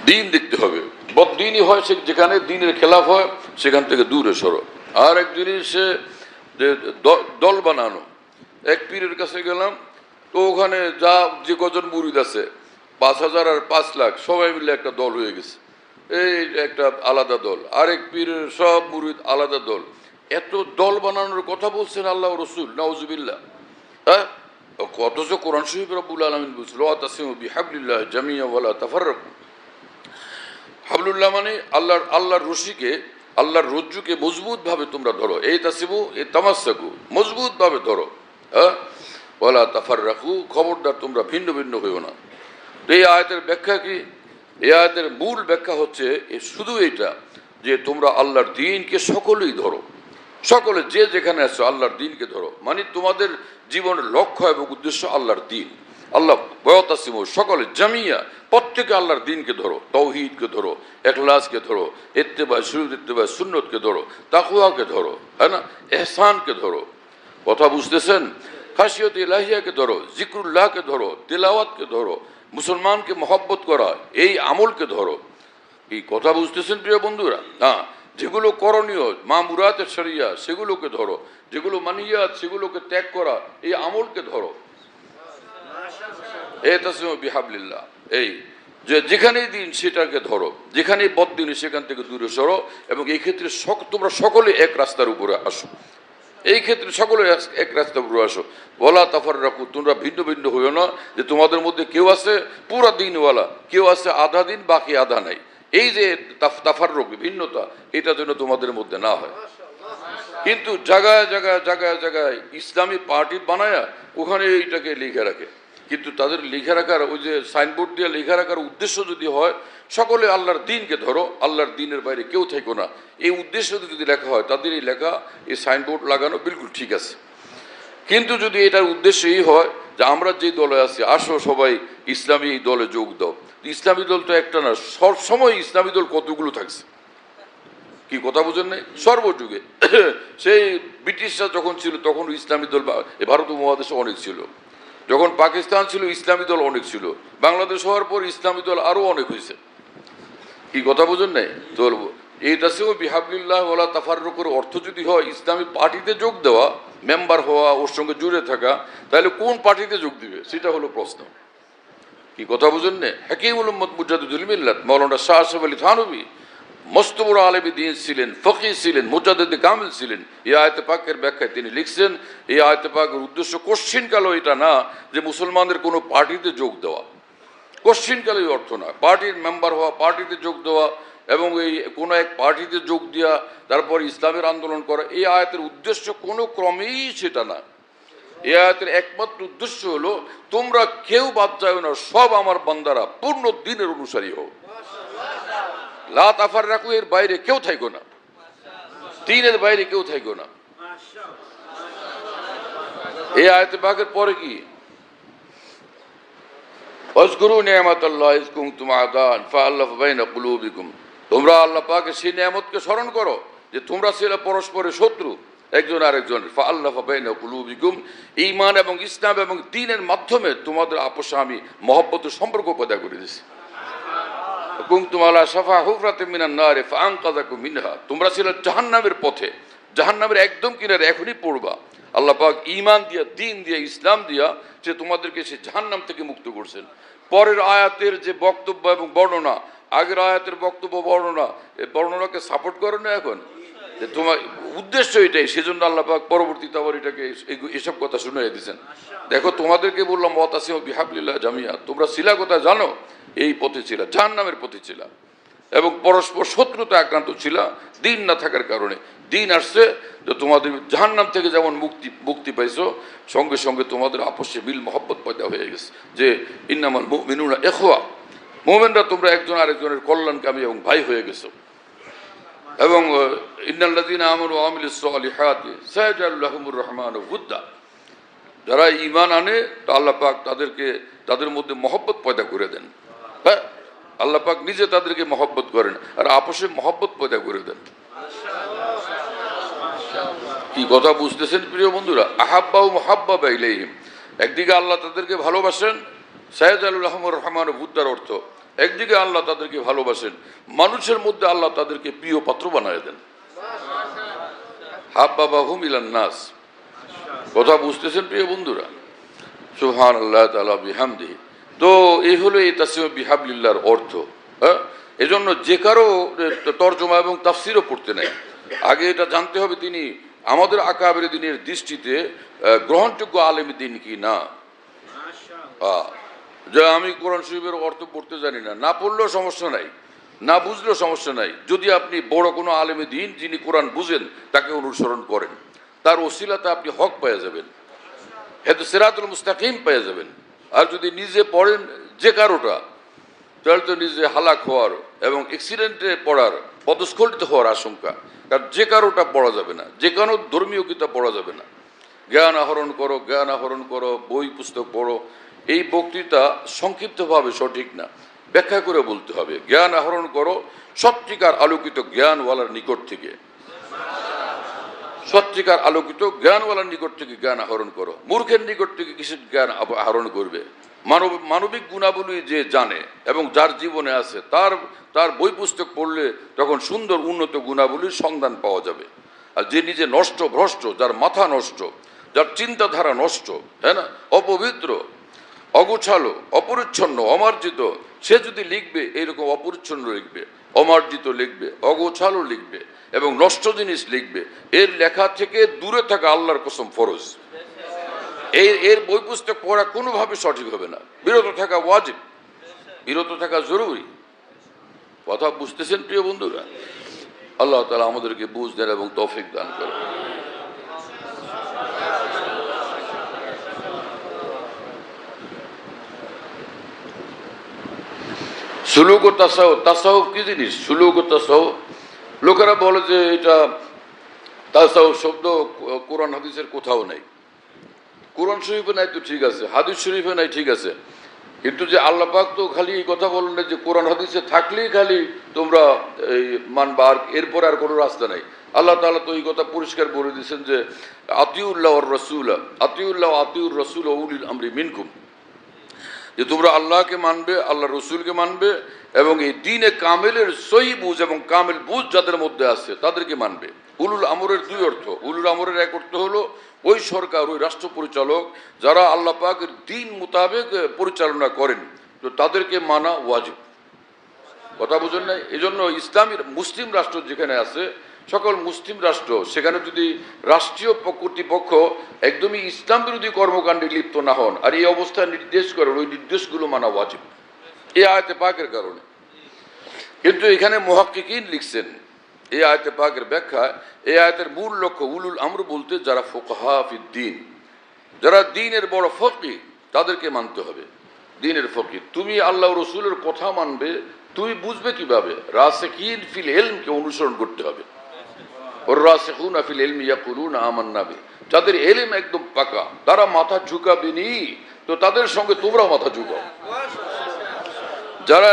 দ্বীন দেখতে হবে। বদ্দীনই হয় যেখানে দ্বীনের খেলাফ হয়, সেখান থেকে দূরে সরো। আর এক জিনিস যে দল বানানো। এক পীরের কাছে গেলাম, তো ওখানে যে কজন মুরিদ আছে, 5,000 আর 5 লাখ সবাই মিলে একটা দল হয়ে গেছে, এই একটা আলাদা দল। আরেক পীরের সব মুরিদ আলাদা দল। এত দল বানানোর কথা বলছেন আল্লাহ রসুল, নাউজুবিল্লাহ। হ্যাঁ, অথচ কোরআন শরীফ রব্বুল আলামিন বলছিল ওয়াতাসিমু বিহাবলিল্লাহ জামিয়া ওয়ালা তাফাররাকু। হাবলুল্লাহ মানে আল্লাহর রশিকে, আল্লাহর রজ্জুকে মজবুত ভাবে তোমরা ধরো। এই তাসিবু এই তামাসসাকু, মজবুত ভাবে ধরো, হ্যাঁ, ওয়ালা তাফাররাকু, খবরদার তোমরা ভিন্ন ভিন্ন হইও না। তো এই আয়াতের ব্যাখ্যা কি? এই আয়াতের মূল ব্যাখ্যা হচ্ছে শুধু এইটা যে তোমরা আল্লাহর দ্বীনকে সকলেই ধরো, সকলে যে যেখানে আসছো আল্লাহর দ্বীনকে ধরো, মানে তোমাদের জীবনের লক্ষ্য এবং উদ্দেশ্য আল্লাহর দ্বীন। আল্লাহ বয়তাসিম, সকলে জামিয়া, প্রত্যেকে আল্লাহর দ্বীনকে ধরো, তাওহীদকে ধরো, ইখলাসকে ধরো, ইত্তেবা শুরুত ইত্তেবা সুন্নতকে ধরো, তাকওয়াকে ধরো, হ্যাঁ না, ইহসানকে ধরো। কথা বুঝতেছেন? খাশিয়ত ইলাহিয়াকে ধরো, জিক্রুল্লাহকে ধরো, তিলাওয়াতকে ধরো, মুসলমানকে মহব্বত করা এই আমলকে ধরো। এই কথা বুঝতেছেন প্রিয় বন্ধুরা? হ্যাঁ, যেগুলো করণীয় মামুরাতের শরিয়া সেগুলোকে ধরো, যেগুলো মানিয়াত সেগুলোকে ত্যাগ করা এই আমলকে ধরো। এতাসিমু বিহাবলিল্লাহ, এই যে যেখানেই দিন সেটাকে ধরো, যেখানেই বদ্দিন সেখান থেকে দূরে সরো, এবং এই ক্ষেত্রে তোমরা সকলে এক রাস্তার উপরে আসো, এই ক্ষেত্রে সকলে এক রাস্তার উপরে আসো। ওয়ালা তাফাররাকু, তোমরা ভিন্ন ভিন্ন হইও না, যে তোমাদের মধ্যে কেউ আছে পুরা দিনওয়ালা, কেউ আছে আধা দিন, বাকি আধা নাই। এই যে তাফাররুক, ভিন্নতা, এটা যেন তোমাদের মধ্যে না হয়। কিন্তু জায়গায় জায়গায় জায়গায় জায়গায় ইসলামী পার্টি বানায়া ওখানে এইটাকে লিখে রাখে, কিন্তু তাদের লিখে রাখার ওই যে সাইনবোর্ড দিয়ে লিখে রাখার উদ্দেশ্য যদি হয় সকলে আল্লাহর দ্বীনকে ধরো, আল্লাহর দ্বীনের বাইরে কেউ থেকো না, এই উদ্দেশ্য যদি লেখা হয়, তাদের এই লেখা, এই সাইনবোর্ড লাগানো বিলকুল ঠিক আছে। কিন্তু যদি এটার উদ্দেশ্য এই হয় যে আমরা যে দলে আছি, আসো সবাই ইসলামী এই দলে যোগ দাও, ইসলামী দল তো একটা না, সব সময় ইসলামী দল কতগুলো থাকছে, কি কথা বুঝেন নাই? সর্বযুগে সেই ব্রিটিশরা যখন ছিল তখন ইসলামী দল ভারত উপমহাদেশে অনেক ছিল, যখন পাকিস্তান ছিল ইসলামী দল অনেক ছিল, বাংলাদেশ হওয়ার পর ইসলামী দল আরো অনেক হয়েছে, কি কথা বুঝেন নাই? তো এইটা সে বিহাবলিল্লাহ ওয়ালা তাফাররুকের অর্থ যদি হয় ইসলামী পার্টিতে যোগ দেওয়া, মেম্বার হওয়া, ওর সঙ্গে জুড়ে থাকা, তাহলে কোন পার্টিতে যোগ দিবে সেটা হলো প্রশ্ন, কি কথা বুঝেন না? হাকিমুল উম্মত মুজাদ্দিদুল মিল্লাত মাওলানা শাহ আশরাফ আলী থানভী মস্ত বড় আলেম দ্বীন ছিলেন, ফকিহ ছিলেন, মুজাদ্দিদ কামিল ছিলেন। এই আয়াতে পাকের ব্যাখ্যায় তিনি লিখছেন, এই আয়াতে পাকের উদ্দেশ্য কোশ্চিনকালও এটা না যে মুসলমানদের কোনো পার্টিতে যোগ দেওয়া, কোশ্চিনকালের অর্থ না পার্টির মেম্বার হওয়া, পার্টিতে যোগ দেওয়া এবং এই কোনো এক পার্টিতে যোগ দেওয়া, তারপর ইসলামের আন্দোলন করা, এই আয়াতের উদ্দেশ্য কোনো ক্রমেই সেটা না। এই আয়াতের একমাত্র উদ্দেশ্য হলো তোমরা কেউ বাদ যাও না, সব আমার বান্দারা পূর্ণ দ্বীনের অনুসারী হোক। লা তাফাররাকু, এর বাইরে কেউ থাকো না, দ্বীনের বাইরে কেউ থাকো না। এই আয়াতে পাকের পরে কি? ওয়াজকুরু নি'মাতাল্লাহ ইয কুনতুম আদান ফাআল্লাফা বাইনা কুলুবিকুম, তোমরা আল্লাহ পাকের সেই নিয়ামতকে স্মরণ করো যে তোমরা ছিলে পরস্পরের শত্রু একজন আরেকজনের, ফাআল্লাফা বাইনা কুলুবিকুম, ঈমান এবং ইসলাম এবং দ্বীনের মাধ্যমে তোমাদের আপসে আমি মহব্বতের সম্পর্ক পয়দা করে দিয়েছি। কুনতুম আলা শাফা হুফরাতিন মিনান নার ফাআনকাযাকুম মিনহা, তোমরা ছিলে জাহান্নামের পথে, জাহান্নামের একদম কিনারে, এখনই পড়বা। আল্লাহ পাক ঈমান দিয়া, দ্বীন দিয়া, ইসলাম দিয়া যে তোমাদেরকে সে জাহান্নাম থেকে মুক্ত করছেন। পরের আয়াতের যে বক্তব্য এবং বর্ণনা, আগের আয়াতের বক্তব্য বর্ণনা, এই বর্ণনাকে সাপোর্ট করে না এখন, যে তোমার উদ্দেশ্য এটাই, সেজন্য আল্লাহ পাক পরবর্তীতে আবার এটাকে এসব কথা শুনে দিয়েছেন। দেখো তোমাদেরকে বললাম ওয়াতাসিমু বিহাবলিল্লাহ জামিয়া, তোমরা ছিলা কোথায় জানো? এই পথে ছিলা, জাহান্নামের পথে ছিলা এবং পরস্পর শত্রুতা আক্রান্ত ছিলা দ্বীন না থাকার কারণে। দ্বীন আসছে যে তোমাদের জাহান্নাম থেকে যেমন মুক্তি পাইছো, সঙ্গে সঙ্গে তোমাদের আপসে মিল মহব্বত পয়দা হয়ে গেছে, যে ইন্নামাল মুমিনুনা ইখওয়া, মুমিনরা তোমরা একজন আরেকজনের কল্যাণকামী এবং ভাই হয়ে গেছো। এবং ইন্নাল্লাযীনা আমানু ওয়া আমিলুস সালিহাতি সায়াজআলু লাহুমুর রহমানু উদ্দা, যারা ঈমান আনে তা আল্লাহ পাক তাদের মধ্যে মহব্বত পয়দা করে দেন। হ্যাঁ, আল্লাহ পাক নিজে তাদেরকে মহব্বত করেন আর আপসে মহব্বত পয়দা করে দেন। কি কথা বুঝতেছেন প্রিয় বন্ধুরা? আহাব্বা ও মুহাব্বাবা ইলাইহিম, একদিকে আল্লাহ তাদেরকে ভালোবাসেন, সায়াজআলু লাহুমুর রহমানু উদ্দার অর্থ, একদিকে আল্লাহ তাদেরকে ভালোবাসেন, মানুষের মধ্যে আল্লাহ তাদেরকে প্রিয় পাত্র বানায় দেন। হাব্বাবাহুম ইলান নাস, কথা বুঝতেছেন প্রিয় বন্ধুরা? সুবহানাল্লাহ তাআলা বিহামদিহি। তো এই হলো এই তাসবিহ বিহাবলিল্লাহর অর্থ। হ্যাঁ, এজন্য যে কারো তরজমা এবং তাফসিরও পড়তে নেই, আগে এটা জানতে হবে তিনি আমাদের আকাবের দিনের দৃষ্টিতে গ্রহণযোগ্য আলেমী দিন কি না। যে আমি কোরআন শরীফের অর্থ পড়তে জানি না, না পড়লেও সমস্যা নাই, না বুঝলেও সমস্যা নাই, যদি আপনি বড় কোনো আলেমী দিন যিনি কোরআন বুঝেন তাকে অনুসরণ করেন, তার ওসিলাতে আপনি হক পেয়ে যাবেন। হেতু সিরাতুল মুস্তাকিম পেয়ে যাবেন। আর যদি নিজে পড়েন যে কারোটা, তাহলে তো নিজে হালাক হওয়ার এবং অ্যাক্সিডেন্টে পড়ার, পদস্খলিত হওয়ার আশঙ্কা। কারণ যে কারোটা পড়া যাবে না, যে কোনো ধর্মীয় কিতাব পড়া যাবে না। জ্ঞান আহরণ করো, জ্ঞান আহরণ করো, বই পুস্তক পড়ো, এই বক্তৃতা সংক্ষিপ্তভাবে সঠিক না, ব্যাখ্যা করে বলতে হবে। জ্ঞান আহরণ করো সত্যিকার আলোকিত জ্ঞানওয়ালার নিকট থেকে, সত্যিকার আলোকিত জ্ঞানওয়ালার নিকট থেকে জ্ঞান আহরণ করো। মূর্খের নিকট থেকে কিসের জ্ঞান আহরণ করবে? মানবিক গুণাবলী যে জানে এবং যার জীবনে আছে, তার বই পুস্তক পড়লে তখন সুন্দর উন্নত গুণাবলীর সন্ধান পাওয়া যাবে। আর যে নিজে নষ্ট, ভ্রষ্ট, যার মাথা নষ্ট, যার চিন্তাধারা নষ্ট, হ্যাঁ না, অপবিত্র, অগোছালো, অপরিচ্ছন্ন, অমার্জিত, সে যদি লিখবে এইরকম অপরিচ্ছন্ন লিখবে, অমার্জিত লিখবে, অগোছালো লিখবে এবং নষ্ট জিনিস লিখবে, এর লেখা থেকে দূরে থাকা আল্লাহর কসম ফরজ। এর বই পুস্তক পড়া কোনোভাবে সঠিক হবে না। বিরত থাকা ওয়াজিব, বিরত থাকা জরুরি। কথা বুঝতেছেন প্রিয় বন্ধুরা? আল্লাহ তাআলা আমাদেরকে বুঝ দেন এবং তৌফিক দান করেন। সুলুক ও তাসাউফ, তাসাউফ কি জিনিস? সুলুক ও তাসাউফ, লোকেরা বলে যে এটা তাসাউফ শব্দ কোরআন হাদিসের কোথাও নাই। কোরআন শরীফে নাই তো ঠিক আছে, হাদিস শরীফে নাই ঠিক আছে, কিন্তু যে আল্লাহ পাক তো খালি এই কথা বলেন না যে কোরআন হাদিসে থাকলেই খালি তোমরা এই মানবা, আর এরপর আর কোনো রাস্তা নাই। আল্লাহ তাআলা তো এই কথা পরিষ্কার বলে দিয়েছেন যে আতিউল্লাহ ওয়ার রাসূল, আতিউল্লাহ আতিউর রাসূল ওয়া উলিল আমরি মিনকুম, যে তোমরা আল্লাহকে মানবে, আল্লাহ রসুলকে মানবে এবং এই দ্বীনে কামেলের সহি বুঝ এবং কামেল বুঝ যাদের মধ্যে আছে তাদেরকে মানবে। উলুল আমরের দুই অর্থ। উলুল আমরের এক অর্থ হলো ওই সরকার, ওই রাষ্ট্র পরিচালক যারা আল্লাহ পাকের দ্বীন মোতাবেক পরিচালনা করেন, তো তাদেরকে মানা ওয়াজিব। কথা বুঝেন না? এই জন্য ইসলামী মুসলিম রাষ্ট্র যেখানে আছে, সকল মুসলিম রাষ্ট্র, সেখানে যদি রাষ্ট্রীয় কর্তৃপক্ষ একদমই ইসলাম বিরোধী কর্মকাণ্ডে লিপ্ত না হন আর এই অবস্থায় নির্দেশ করেন, ওই নির্দেশগুলো মানা ওয়াজিব এই আয়াতে পাকের কারণে। কিন্তু এখানে মুহাক্কিকিন লিখছেন এই আয়াতে পাকের ব্যাখ্যায়, এই আয়াতের মূল লক্ষ্য উলুল আমর বলতে যারা ফুকাহা ফিদ্দিন, যারা দ্বীনের বড় ফকিহ, তাদেরকে মানতে হবে। দ্বীনের ফকিহ, তুমি আল্লাহ রসুলের কথা মানবে, তুমি বুঝবে কিভাবে? রাসিখিন ফিল ইলমকে অনুসরণ করতে হবে। ওয়ার-রাসিখুনা ফিল ইলমি ইয়াকুলুনা আমান্না বিহি, যাদের ইলম একদম পাকা, তারা মাথা ঝুঁকাবেনি, তো তাদের সঙ্গে তোমরাও মাথা ঝুঁকাও। যারা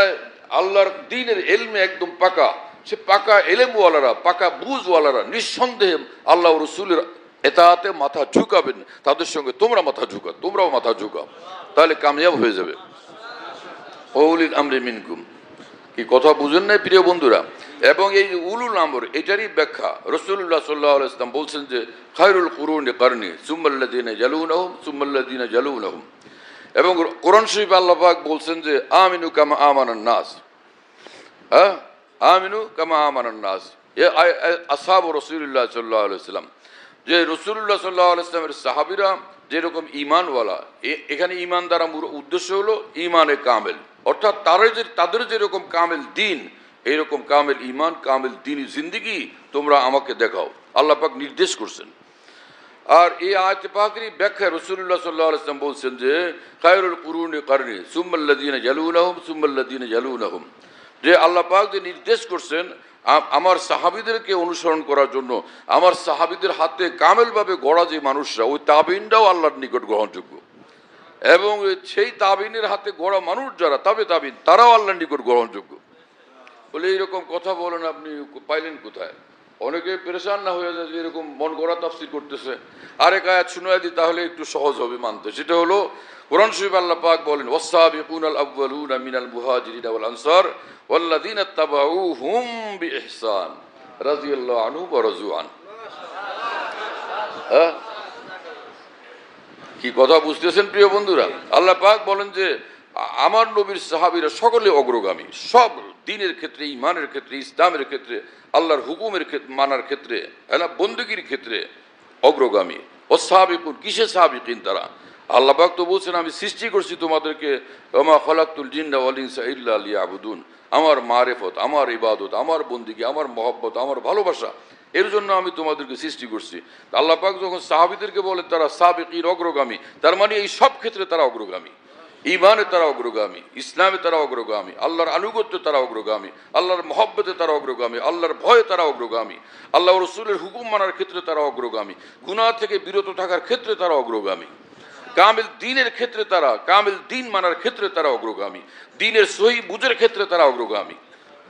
আল্লাহর দ্বীনের ইলমে একদম পাকা, সে পাকা ইলমওয়ালারা, পাকা বুঝওয়ালারা নিঃসন্দেহে আল্লাহ রসুলের এতাআতে মাথা ঝুঁকাবেন, তাদের সঙ্গে তোমরা মাথা ঝুঁকাও, তোমরাও মাথা ঝুঁকাও, তাহলে কামিয়াব হয়ে যাবে। উলিল আমরি মিনকুম, কি কথা বুঝেন নাই প্রিয় বন্ধুরা? এবং এই উলুল আমর এটারই ব্যাখ্যা রাসূলুল্লাহ সাল্লাল্লাহু আলাইহি ওয়াসাল্লাম বলছেন যে খায়রুল কুরুনি কারনি সুম্মাল্লাযিনা ইয়ালুনাহুম সুম্মাল্লাযিনা ইয়ালুনাহুম। এবং কোরআন শরীফে আল্লাহ পাক বলছেন যে আমিনু কামা আমানান নাস, হ্যাঁ, আমিনু কামা আমানান নাস, এ আসহাবু রাসূলুল্লাহ সাল্লাল্লাহু আলাইহি ওয়াসাল্লাম, যে রাসূলুল্লাহ সাল্লাল্লাহু আলাইহি ওয়াসাল্লামের সাহাবীরা যেরকম ঈমানওয়ালা, এখানে ঈমান দ্বারা উদ্দেশ্য হলো ঈমানে কামেল, অর্থাৎ তাদের যেরকম কামেল দ্বীন, এইরকম কামেল ঈমান, কামেল দ্বীনি জিন্দেগি তোমরা আমাকে দেখাও, আল্লাহ পাক নির্দেশ করছেন। আর এই আয়াতে পাকেরই ব্যাখ্যা রাসূলুল্লাহ সাল্লাল্লাহু আলাইহি ওয়াসাল্লাম বলছেন যে খায়রুল কুরুনি কারনি সুম্মাল্লাযিনা ইয়ালুনাহুম সুম্মাল্লাযিনা ইয়ালুনাহুম, যে আল্লাহ পাক যে নির্দেশ করছেন আমার সাহাবীদেরকে অনুসরণ করার জন্য, আমার সাহাবীদের হাতে কামেলভাবে গড়া যে মানুষরা, ওই তাবিনরাও আল্লাহর নিকট গ্রহণযোগ্য, এবং সেই তাবিনের হাতে গড়া মানুষ যারা তাবিন, তারাও আল্লাহর নিকট গ্রহণযোগ্য। বলে এইরকম কথা বলেন, আপনি পাইলেন কোথায়? অনেকে পেরেশান না হয়ে যায় যে এরকম মন গড়া তাফসীর করতেছে। আরেক আয়াত শুনায় দিই, তাহলে একটু সহজ হবে মানতে। সেটা হলো কোরআন শরীফে আল্লাহ পাক বলেন ওয়াস-সাবিকুনাল আউয়ালুনা মিনাল মুহাজিরিনা ওয়াল আনসার ওয়াল্লাযিনা তাবাউহুম বিইহসান রাদিয়াল্লাহু আনহুম ওয়া রাযু আন। হ্যাঁ, কি কথা বুঝতেছেন প্রিয় বন্ধুরা? আল্লাহ পাক বলেন যে আমার নবীর সাহাবীরা সকলে অগ্রগামী, সব দ্বীনের ক্ষেত্রে, ঈমানের ক্ষেত্রে, ইসলামের ক্ষেত্রে, আল্লাহর হুকুমের মানার ক্ষেত্রে, বন্দেগীর ক্ষেত্রে অগ্রগামী। ওয়াস-সাবিকুন, কিসে সাবিকিন তারা? আল্লাহ পাক তো বলছেন আমি সৃষ্টি করছি তোমাদেরকে, ওয়া মা খালাকতুল জিন্না ওয়াল ইনসা ইল্লা লিয়াবুদুন, আমার মারিফত, আমার ইবাদত, আমার বন্দেগী, আমার মহব্বত, আমার ভালোবাসা, এর জন্য আমি তোমাদেরকে সৃষ্টি করছি। আল্লাহ পাক যখন সাহাবীদেরকে বলেন তারা সাবিকিন অগ্রগামী, তার মানে এই সব ক্ষেত্রে তারা অগ্রগামী। ঈমানে তারা অগ্রগামী, ইসলামে তারা অগ্রগামী, আল্লাহর আনুগত্যে তারা অগ্রগামী, আল্লাহর মহব্বতে তারা অগ্রগামী, আল্লাহর ভয়ে তারা অগ্রগামী, আল্লাহ রসুলের হুকুম মানার ক্ষেত্রে তারা অগ্রগামী, গুনাহ থেকে বিরত থাকার ক্ষেত্রে তারা অগ্রগামী, কামিল দ্বীনের ক্ষেত্রে তারা, কামিল দ্বীন মানার ক্ষেত্রে তারা অগ্রগামী, দ্বীনের সহি বুঝের ক্ষেত্রে তারা অগ্রগামী,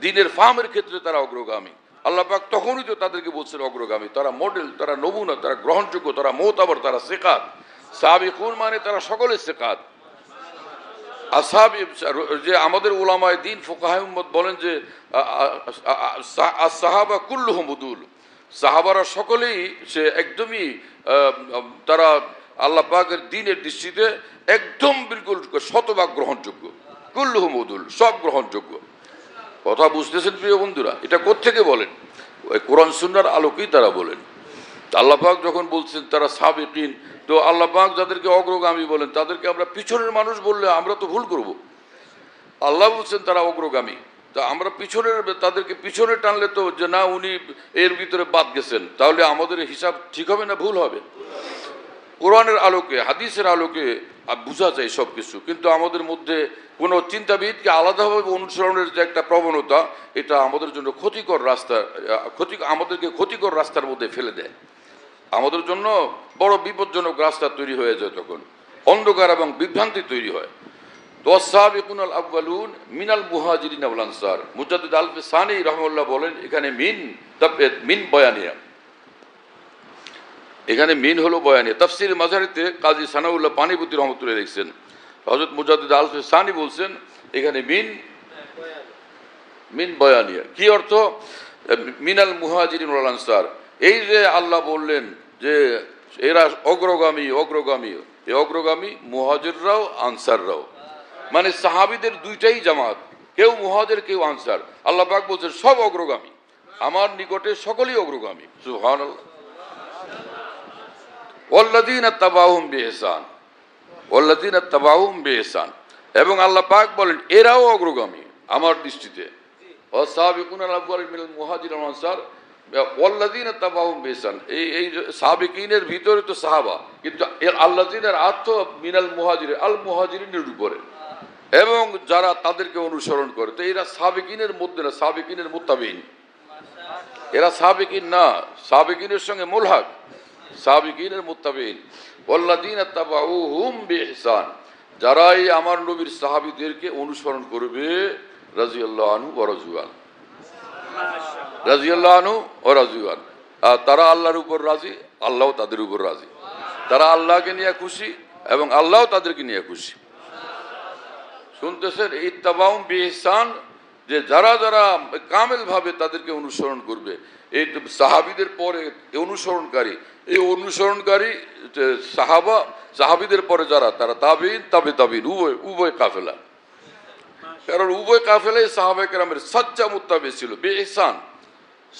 দ্বীনের ফাহমের ক্ষেত্রে তারা অগ্রগামী। আল্লাহ পাক তখনই তো তাদেরকে বলছেন অগ্রগামী, তারা মডেল, তারা নমুনা, তারা গ্রহণযোগ্য, তারা মোতাবার, তারা সেকাত। সাবিকুন মানে তারা সকলে সেকাত। আসহাব, যে আমাদের ওলামায়ে দ্বীন ফুকাহায়ে উম্মত বলেন যে সাহাবা কুল্লুহুম উদুল, সাহাবারা সকলেই সে একদমই তারা আল্লাহ পাকের দ্বীনের দৃষ্টিতে একদম বিলকুল শতভাগ গ্রহণযোগ্য। কুল্লুহুম উদুল, সব গ্রহণযোগ্য। কথা বুঝতেছেন প্রিয় বন্ধুরা? এটা কোত্থেকে বলেন? ওই কোরআন সুন্নাহর আলোকেই তারা বলেন। আল্লাহ পাক যখন বলছেন তারা সাবিকিন, তো আল্লাহ পাক যাদেরকে অগ্রগামী বলেন তাদেরকে আমরা পিছনের মানুষ বললে আমরা তো ভুল করব। আল্লাহ বলছেন তারা অগ্রগামী, তা আমরা পিছনের, তাদেরকে পিছনে টানলে তো যে না উনি এর ভিতরে বাদ গেছেন, তাহলে আমাদের হিসাব ঠিক হবে না ভুল হবে? কোরআনের আলোকে, হাদিসের আলোকে বোঝা যায় সব কিছু, কিন্তু আমাদের মধ্যে কোনো চিন্তাবিদকে আলাদাভাবে অনুসরণের যে একটা প্রবণতা, এটা আমাদের জন্য ক্ষতিকর রাস্তা, আমাদেরকে ক্ষতিকর রাস্তার মধ্যে ফেলে দেয়, আমাদের জন্য বড় বিপজ্জনক রাস্তা তৈরি হয়ে যায়, তখন অন্ধকার এবং বিভ্রান্তি তৈরি হয়। ওয়াস-সাবিকুনাল আউয়ালুন মিনাল মুহাজিরিন ওয়াল আনসার, মুজাদ্দিদ আল-ফিসানি রাহিমাহুল্লাহ বলেন এখানে মিন বয়ানিয়া, এখানে মিন হলো বয়ানিয়া। তাফসীর মাজারিতে কাজী সানাউল্লাহ পানিপতি রহমতুল্লাহ লিখছেন, হযরত মুজাদ্দিদ আল-ফিসানি বলছেন এখানে মিন বয়ানিয়া। কি অর্থ? মিনাল মুহাজিরিন ওয়াল আনসার, এই যে আল্লাহ বললেন যে এরা অগ্রগামী, এই অগ্রগামী মুহাজিররাও আনসাররাও, মানে সাহাবীদের দুইটাই জামাত, কেউ মুহাজির কেউ আনসার। আল্লাহ পাক বলছেন সব অগ্রগামী, আমার নিকটে সকলেই অগ্রগামী। সুবহানাল্লাহ। ওয়াল্লাযীনা তাবাউহুম বিইহসান, ওয়াল্লাযীনা তাবাউহুম বিইহসান, এবং আল্লাহ পাক বলেন এরাও অগ্রগামী আমার দৃষ্টিতে। ওয়াস-সাবিকুনাল আউয়ালুন মিনাল মুহাজিরিন ওয়াল আনসার ওয়াল্লাযীনা তাবাউহুম বিইহসান, এই সাবিকিনের ভিতরে তো সাহাবা, কিন্তু এর আল্লাযীনার আর্থ মিনাল মুহাজিরিন, আল মুহাজিরিনের উপরে, এবং যারা তাদেরকে অনুসরণ করে। তো এরা সাবিকিনের মধ্যে না, সাবিকিনের মুত্তাবিন, এরা সাবিকিন না, সাবিকিনের সঙ্গে মুলহাক, সাবিকিনের মুত্তাবিন। ওয়াল্লাযীনা তাবাউহুম বিইহসান, যারা এই আমার নবীর সাহাবীদেরকে অনুসরণ করবে, রাদিয়াল্লাহু আনহু ওয়া রাযুয়ান, রাদিয়াল্লাহু আনহু ওয়া রাযুয়ান, তারা আল্লাহর উপর রাজি, আল্লাহও তাদের উপর রাজি, তারা আল্লাহকে নিয়ে খুশি এবং আল্লাহও তাদেরকে নিয়ে খুশি। শুনতেছেন? ইত্তাবাউহুম বিইহসান, যে যারা যারা কামেল ভাবে তাদেরকে অনুসরণ করবে, এই সাহাবীদের পরে অনুসরণকারী, এই অনুসরণকারী সাহাবীদের পরে যারা, তারা তাবিঈন, তাবিঈন, উভয় কাফেলা। কারণ উভয় কাফেলাই সাহাবায়ে কেরামের সচ্চা মুত্তাবি ছিল, বিইহসান,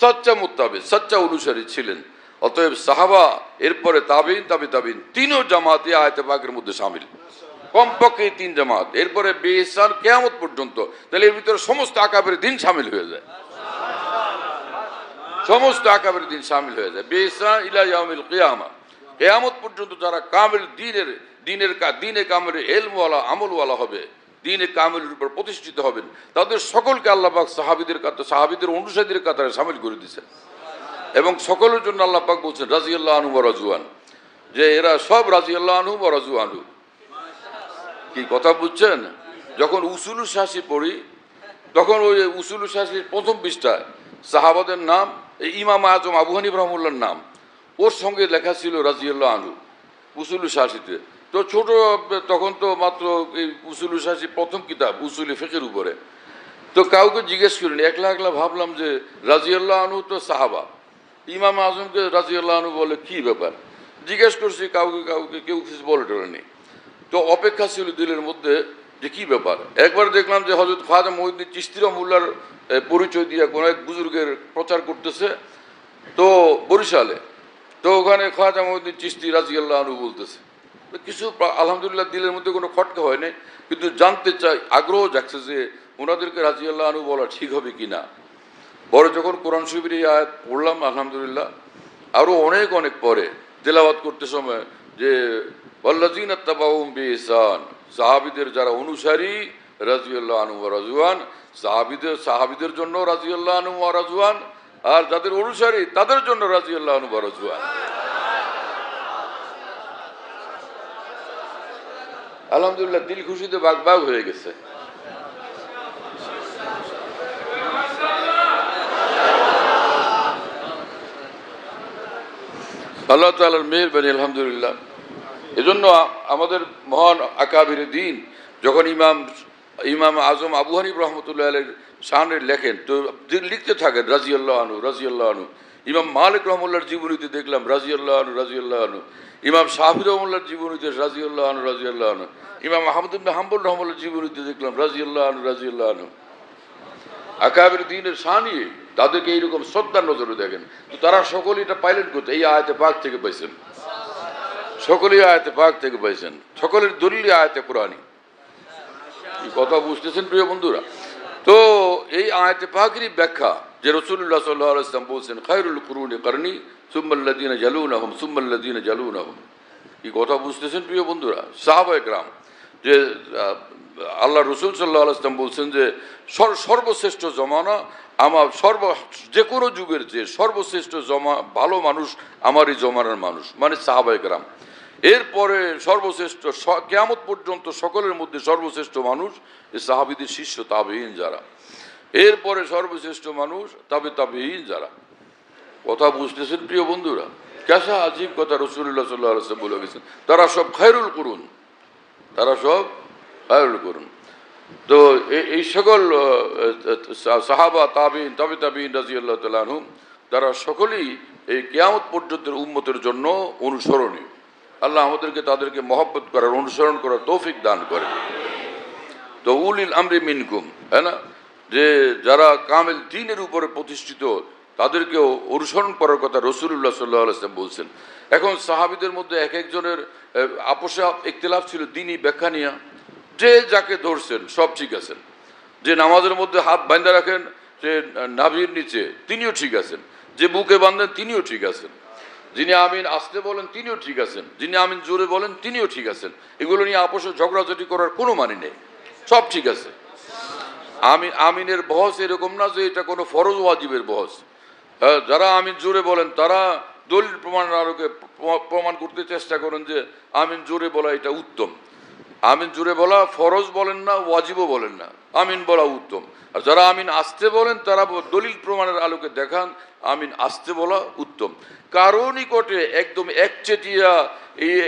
সচ্চা মুত্তাবি, সচ্চা অনুসারী ছিলেন। অতএব সাহাবা, এরপরে তাবিঈন, তাবিঈন, তিনও জামাত এই আয়াতে পাকের মধ্যে শামিল, কমপক্ষে এই তিন জামাত। এরপরে বিইহসান কিয়ামত পর্যন্ত, তাহলে এর ভিতরে সমস্ত আকাবের দিন শামিল হয়ে যায়, সমস্ত আকাবের দিন শামিল হয়ে যায়। বিইহসান ইলা ইয়াউমিল কিয়ামা, কিয়ামত পর্যন্ত যারা কামিল দ্বীনে কামিল ইলমওয়ালা আমলওয়ালা হবে, দ্বীনে কামিলের উপর প্রতিষ্ঠিত হবেন, তাদের সকলকে আল্লাহ পাক সাহাবীদের অনুসারীদের কাতারে শামিল করে দিয়েছেন। এবং সকলের জন্য আল্লাহ পাক বলছেন রাদিয়াল্লাহু আনহু ওয়া রাযুয়ান, যে এরা সব রাদিয়াল্লাহু আনহু ওয়া রাযুয়ান। কি কথা বুঝছেন? যখন উসুলুল শাসি পড়ি, তখন ওই উসুলুল শাসির প্রথম পৃষ্ঠায় সাহাবাদের নাম, ইমাম আজম আবু হানিফা রাহিমাহুল্লাহর নাম, ওর সঙ্গে লেখা ছিল রাদিয়াল্লাহু আনহু উসুলুল শাসিতে। তো ছোট, তখন তো মাত্র এই উসুলুল শাসি প্রথম কিতাব উসুলি ফিকহের উপরে। তো কাউকে জিজ্ঞেস করিনি, একলা একলা ভাবলাম যে রাদিয়াল্লাহু আনহু তো সাহাবা, ইমাম আজমকে রাদিয়াল্লাহু আনহু বলে কি ব্যাপার? জিজ্ঞেস করছি কাউকে, কেউ কিছু বলে টলেনি। তো অপেক্ষা ছিল দিলের মধ্যে যে কি ব্যাপার। একবার দেখলাম যে হযরত খাজা মঈনুদ্দিন চিশতি রাহিমাহুল্লাহর পরিচয় দিয়ে কোনো এক বুজুর্গের প্রচার করতেছে, তো বরিশালে। তো ওখানে খাজা মঈনুদ্দিন চিশতি রাদিয়াল্লাহু আনহু বলতেছে কিছু, আলহামদুলিল্লাহ দিলের মধ্যে কোনো খটকা হয় নাই, কিন্তু জানতে চাই, আগ্রহ জাগছে যে ওনাদেরকে রাদিয়াল্লাহু আনহু বলা ঠিক হবে কি না। পরে যখন কোরআন শরীফের এই আয়াত পড়লাম আলহামদুলিল্লাহ, আরও অনেক অনেক পরে তেলাওয়াত করতে সময় যে ওয়াল্লাযীনা তাবাউহুম বিইহসান, সাহাবীদের যারা অনুসারী রাদিয়াল্লাহু আনহু ওয়া রাজওয়ান, সাহাবীদের জন্য রাদিয়াল্লাহু আনহু ওয়া রাজওয়ান, আর যাদের অনুসারী তাদের জন্য রাদিয়াল্লাহু আনহু ওয়া রাজওয়ান। আলহামদুলিল্লাহ, দিল খুশিতে বাগ হয়ে গেছে। আল্লাহ তাআলার মেহেরবানি আলহামদুলিল্লাহ। এজন্য আমাদের মহান আকাবির দ্বীন যখন ইমাম আজম আবু হানিফ রহমতুল্লাহ আলাইহির শানে লেখেন, তো লিখতে থাকেন রাদিয়াল্লাহু আনহু রাদিয়াল্লাহু আনহু। ইমাম মালিক রহমতুল্লাহর জীবনীতে দেখলাম রাদিয়াল্লাহু আনহু রাদিয়াল্লাহু আনহু। ইমাম শাফি রহমতুল্লাহর জীবনীতে রাদিয়াল্লাহু আনহু রাদিয়াল্লাহু আনহু। ইমাম আহমদ ইবনে হাম্বল রহমতুল্লাহর জীবনীতে দেখলাম রাদিয়াল্লাহু আনহু রাদিয়াল্লাহু আনহু। আকাবির দ্বীনের শানি তাদেরকে এইরকম শ্রদ্ধার নজরে দেখেন। তো তারা সকলেই এটা পাইলেন কোথায়? এই আয়াতে পাক থেকে পাইছেন, সকলেই আয়াতে পাক থেকে পাইছেন, সকলের দলিল আয়াতে কোরআনী। এই কথা বুঝতেছেন প্রিয় বন্ধুরা? তো এই আয়াতে পাকেরই ব্যাখ্যা যে রাসূলুল্লাহ সাল্লাল্লাহু আলাইহি ওয়াসাল্লাম বলছেন খায়রুল কুরুনি করনি সুম্মাল্লাযীনা জালুনাহুম সুম্মাল্লাযীনা জালুনাহুম। এই কথা বুঝতেছেন প্রিয় বন্ধুরা? সাহাবায়ে কেরাম যে আল্লাহ রসুল সাল্লাল্লাহু আলাইহি ওয়াসাল্লাম বলছেন যে সর্বশ্রেষ্ঠ জমানা আমার যে কোনো যুগের যে সর্বশ্রেষ্ঠ ভালো মানুষ আমারই জমানার মানুষ, মানে সাহাবায়ে কেরাম। এরপরে সর্বশ্রেষ্ঠ কিয়ামত পর্যন্ত সকলের মধ্যে সর্বশ্রেষ্ঠ মানুষ এই সাহাবীদের শিষ্য তাবেঈন যারা। এরপরে সর্বশ্রেষ্ঠ মানুষ তাবেঈন যারা। কথা বুঝতেছেন প্রিয় বন্ধুরা? কেসা আজীব কথা রাসূলুল্লাহ সাল্লাল্লাহু আলাইহি ওয়াসাল্লাম বলে গেছেন, তারা সব খায়রুল কুরুন, তারা সব খায়রুল কুরুন। তো এই সকল সাহাবা তাবেঈন তাবেঈন রাদিয়াল্লাহু তাআলা আনহুম তারা সকলেই এই কিয়ামত পর্যন্তের উম্মতের জন্য অনুসরণীয়। আল্লাহ আমাদেরকে তাদেরকে মহব্বত করার, অনুসরণ করার তৌফিক দান করে। তো উলিল আমরি মিনকুম, হ্যাঁ না, যে যারা কামেল দ্বীনের উপরে প্রতিষ্ঠিত তাদেরকেও অনুসরণ করার কথা রাসূলুল্লাহ সাল্লাল্লাহু আলাইহি ওয়াসাল্লাম বলছেন। এখন সাহাবীদের মধ্যে এক একজনের আপোষে ইখতিলাফ ছিল দ্বীনি ব্যাখ্যা নিয়ে। যে যাকে ধরছেন সব ঠিক আছেন, যে নামাজের মধ্যে হাত বাঁধা রাখেন যে নাভির নিচে তিনিও ঠিক আছেন, যে বুকে বাঁধেন তিনিও ঠিক আছেন, যিনি আমিন আসতে বলেন তিনিও ঠিক আছেন, যিনি আমিন জোরে বলেন তিনিও ঠিক আছেন। এগুলো নিয়ে আপোষে ঝগড়াঝাটি করার কোনো মানে নেই, সব ঠিক আছে। আমিনের বহস এরকম না যে এটা কোনো ফরজ ওয়াজিবের বহস। যারা আমিন জোরে বলেন তারা দলিল প্রমাণের আলোকে প্রমাণ করতে চেষ্টা করেন যে আমিন জোরে বলা এটা উত্তম। আমিন জোরে বলা ফরজ বলেন না, ওয়াজিবও বলেন না, আমিন বলা উত্তম। আর যারা আমিন আসতে বলেন তারা দলিল প্রমাণের আলোকে দেখান আমিন আসতে বলা উত্তম। কারো নিকটে একদম একচেটিয়া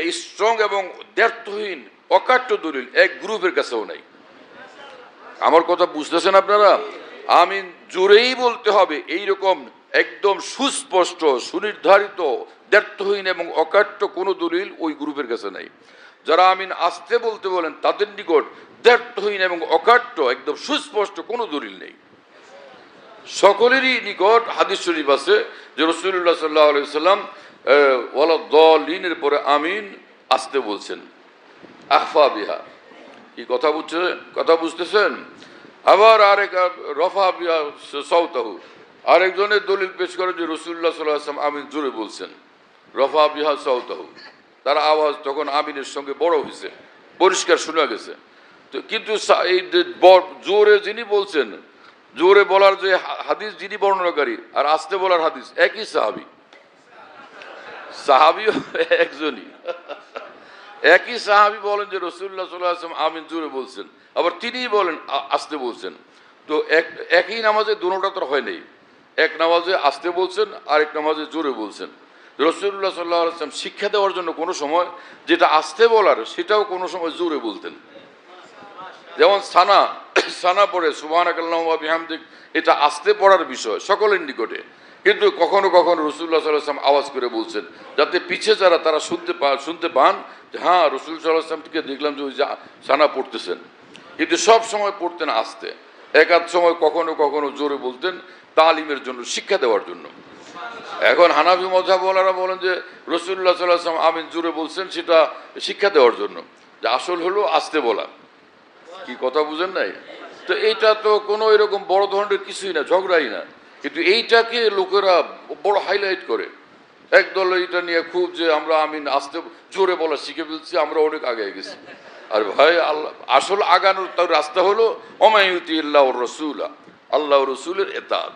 এই স্ট্রং এবং দ্ব্যর্থহীন অকাট্য দলিল এক গ্রুপের কাছেও নাই। আমার কথা বুঝতেছেন আপনারা? আমিন জোরেই বলতে হবে এইরকম একদম সুস্পষ্ট সুনির্ধারিত দ্ব্যর্থহীন এবং অকাট্য কোনো দলিল ওই গ্রুপের কাছে নাই। যারা আমিন আসতে বলতে বলেন তাদের নিকট দ্ব্যর্থহীন এবং অকাট্য একদম সুস্পষ্ট কোনো দলিল নেই। সকলেরই নিকট হাদিস শরীফ আছে যে রাসূলুল্লাহ সাল্লাল্লাহু আলাইহি ওয়াসাল্লাম ওয়ালাদ-দাল্লিনের পরে আমিন আসতে বলছেন আখফা বিহা। কি কথা বুঝতেছেন? আবার আরেক রফা বিহা সাউতাহু, আরেকজনের দলিল পেশ করে যে রাসূলুল্লাহ সাল্লাল্লাহু আলাইহি ওয়াসাল্লাম আমিন জোরে বলছেন, রফা বিহা সাউতাহু, তার আওয়াজ তখন আমিনের সঙ্গে বড় হয়েছে, পরিষ্কার শোনা গেছে। তো কিন্তু এই জোরে যিনি বলছেন, জোরে বলার যে হাদিস যিনি বর্ণনাকারী আর আস্তে বলার হাদিস একই সাহাবীও একজনই, একই সাহাবী বলেন যে রাসূলুল্লাহ সাল্লাল্লাহু আলাইহি ওয়াসাল্লাম আমিন জোরে বলছেন, আবার তিনিই বলেন আস্তে বলছেন। তো একই নামাজে দুটোটা তো হয় নাই, এক নামাজে আস্তে বলছেন আর এক নামাজে জোরে বলছেন। রাসূলুল্লাহ সাল্লাল্লাহু আলাইহি ওয়াসাল্লাম শিক্ষা দেওয়ার জন্য কোনো সময় যেটা আস্তে বলার সেটাও কোনো সময় জোরে বলতেন। যেমন সানা পড়ে সুবহানাকাল্লাহুম্মা ওয়া বিহামদিক, এটা আস্তে পড়ার বিষয় সকলের নিকটে, কিন্তু কখনো কখনো রাসূলুল্লাহ সাল্লাল্লাহু আলাইহি ওয়াসাল্লাম আওয়াজ করে বলছেন যাতে পিছে যারা তারা শুনতে পান যে হ্যাঁ রাসূল সাল্লাল্লাহু আলাইহি ওয়াসাল্লামকে দেখলাম যে ওই সানা পড়তেছেন। কিন্তু সব সময় পড়তেন আস্তে, একাধ সময় কখনো কখনো জোরে বলতেন তালিমের জন্য, শিক্ষা দেওয়ার জন্য। এখন হানাফি মাযহাবওয়ালারা বলেন যে রাসূলুল্লাহ সাল্লাল্লাহু আলাইহি ওয়াসাল্লাম আমিন জোরে বলছেন সেটা শিক্ষা দেওয়ার জন্য, যে আসল হলো আস্তে বলা। কি কথা বুঝেন নাই? তো এইটা তো কোনো এরকম বড় ধরনের কিছুই না, ঝগড়াই না। কিন্তু এইটাকে লোকেরা বড় হাইলাইট করে, একদল এটা নিয়ে খুব যে আমরা আমিন আসতে জোরে বলা শিখে ফেলছি, আমরা অনেক আগে গেছি। আর ভাই আল্লাহ আসল আগানোর তার রাস্তা হলো অমায়ুতি আল্লাহ রসুলা, আল্লাহ রসুলের এতাত,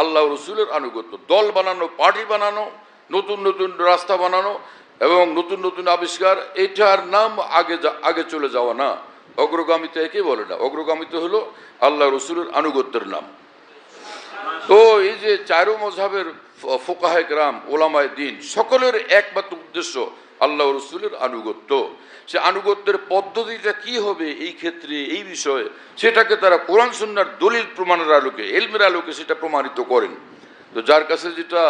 আল্লাহ রসুলের আনুগত্য। দল বানানো, পার্টি বানানো, নতুন নতুন রাস্তা বানানো এবং নতুন নতুন আবিষ্কার, এটার নাম আগে চলে যাওয়া না। অগ্রগামিতা একে বলে না, অগ্রগামিতা হলো আল্লাহ রসুলের আনুগত্যের নাম। তো এই যে চারো মযহাবের ফুকাহায়ে কেরাম, ওলামায়ে দ্বীন, সকলের একমাত্র উদ্দেশ্য আল্লাহ রসুলের আনুগত্য। সে আনুগত্যের পদ্ধতিটা কি হবে এই ক্ষেত্রে, এই বিষয়ে, সেটাকে তারা কোরআন সুন্নাহর দলিল প্রমাণের আলোকে, ইলমের আলোকে সেটা প্রমাণিত করেন। তো যার কাছে যেটা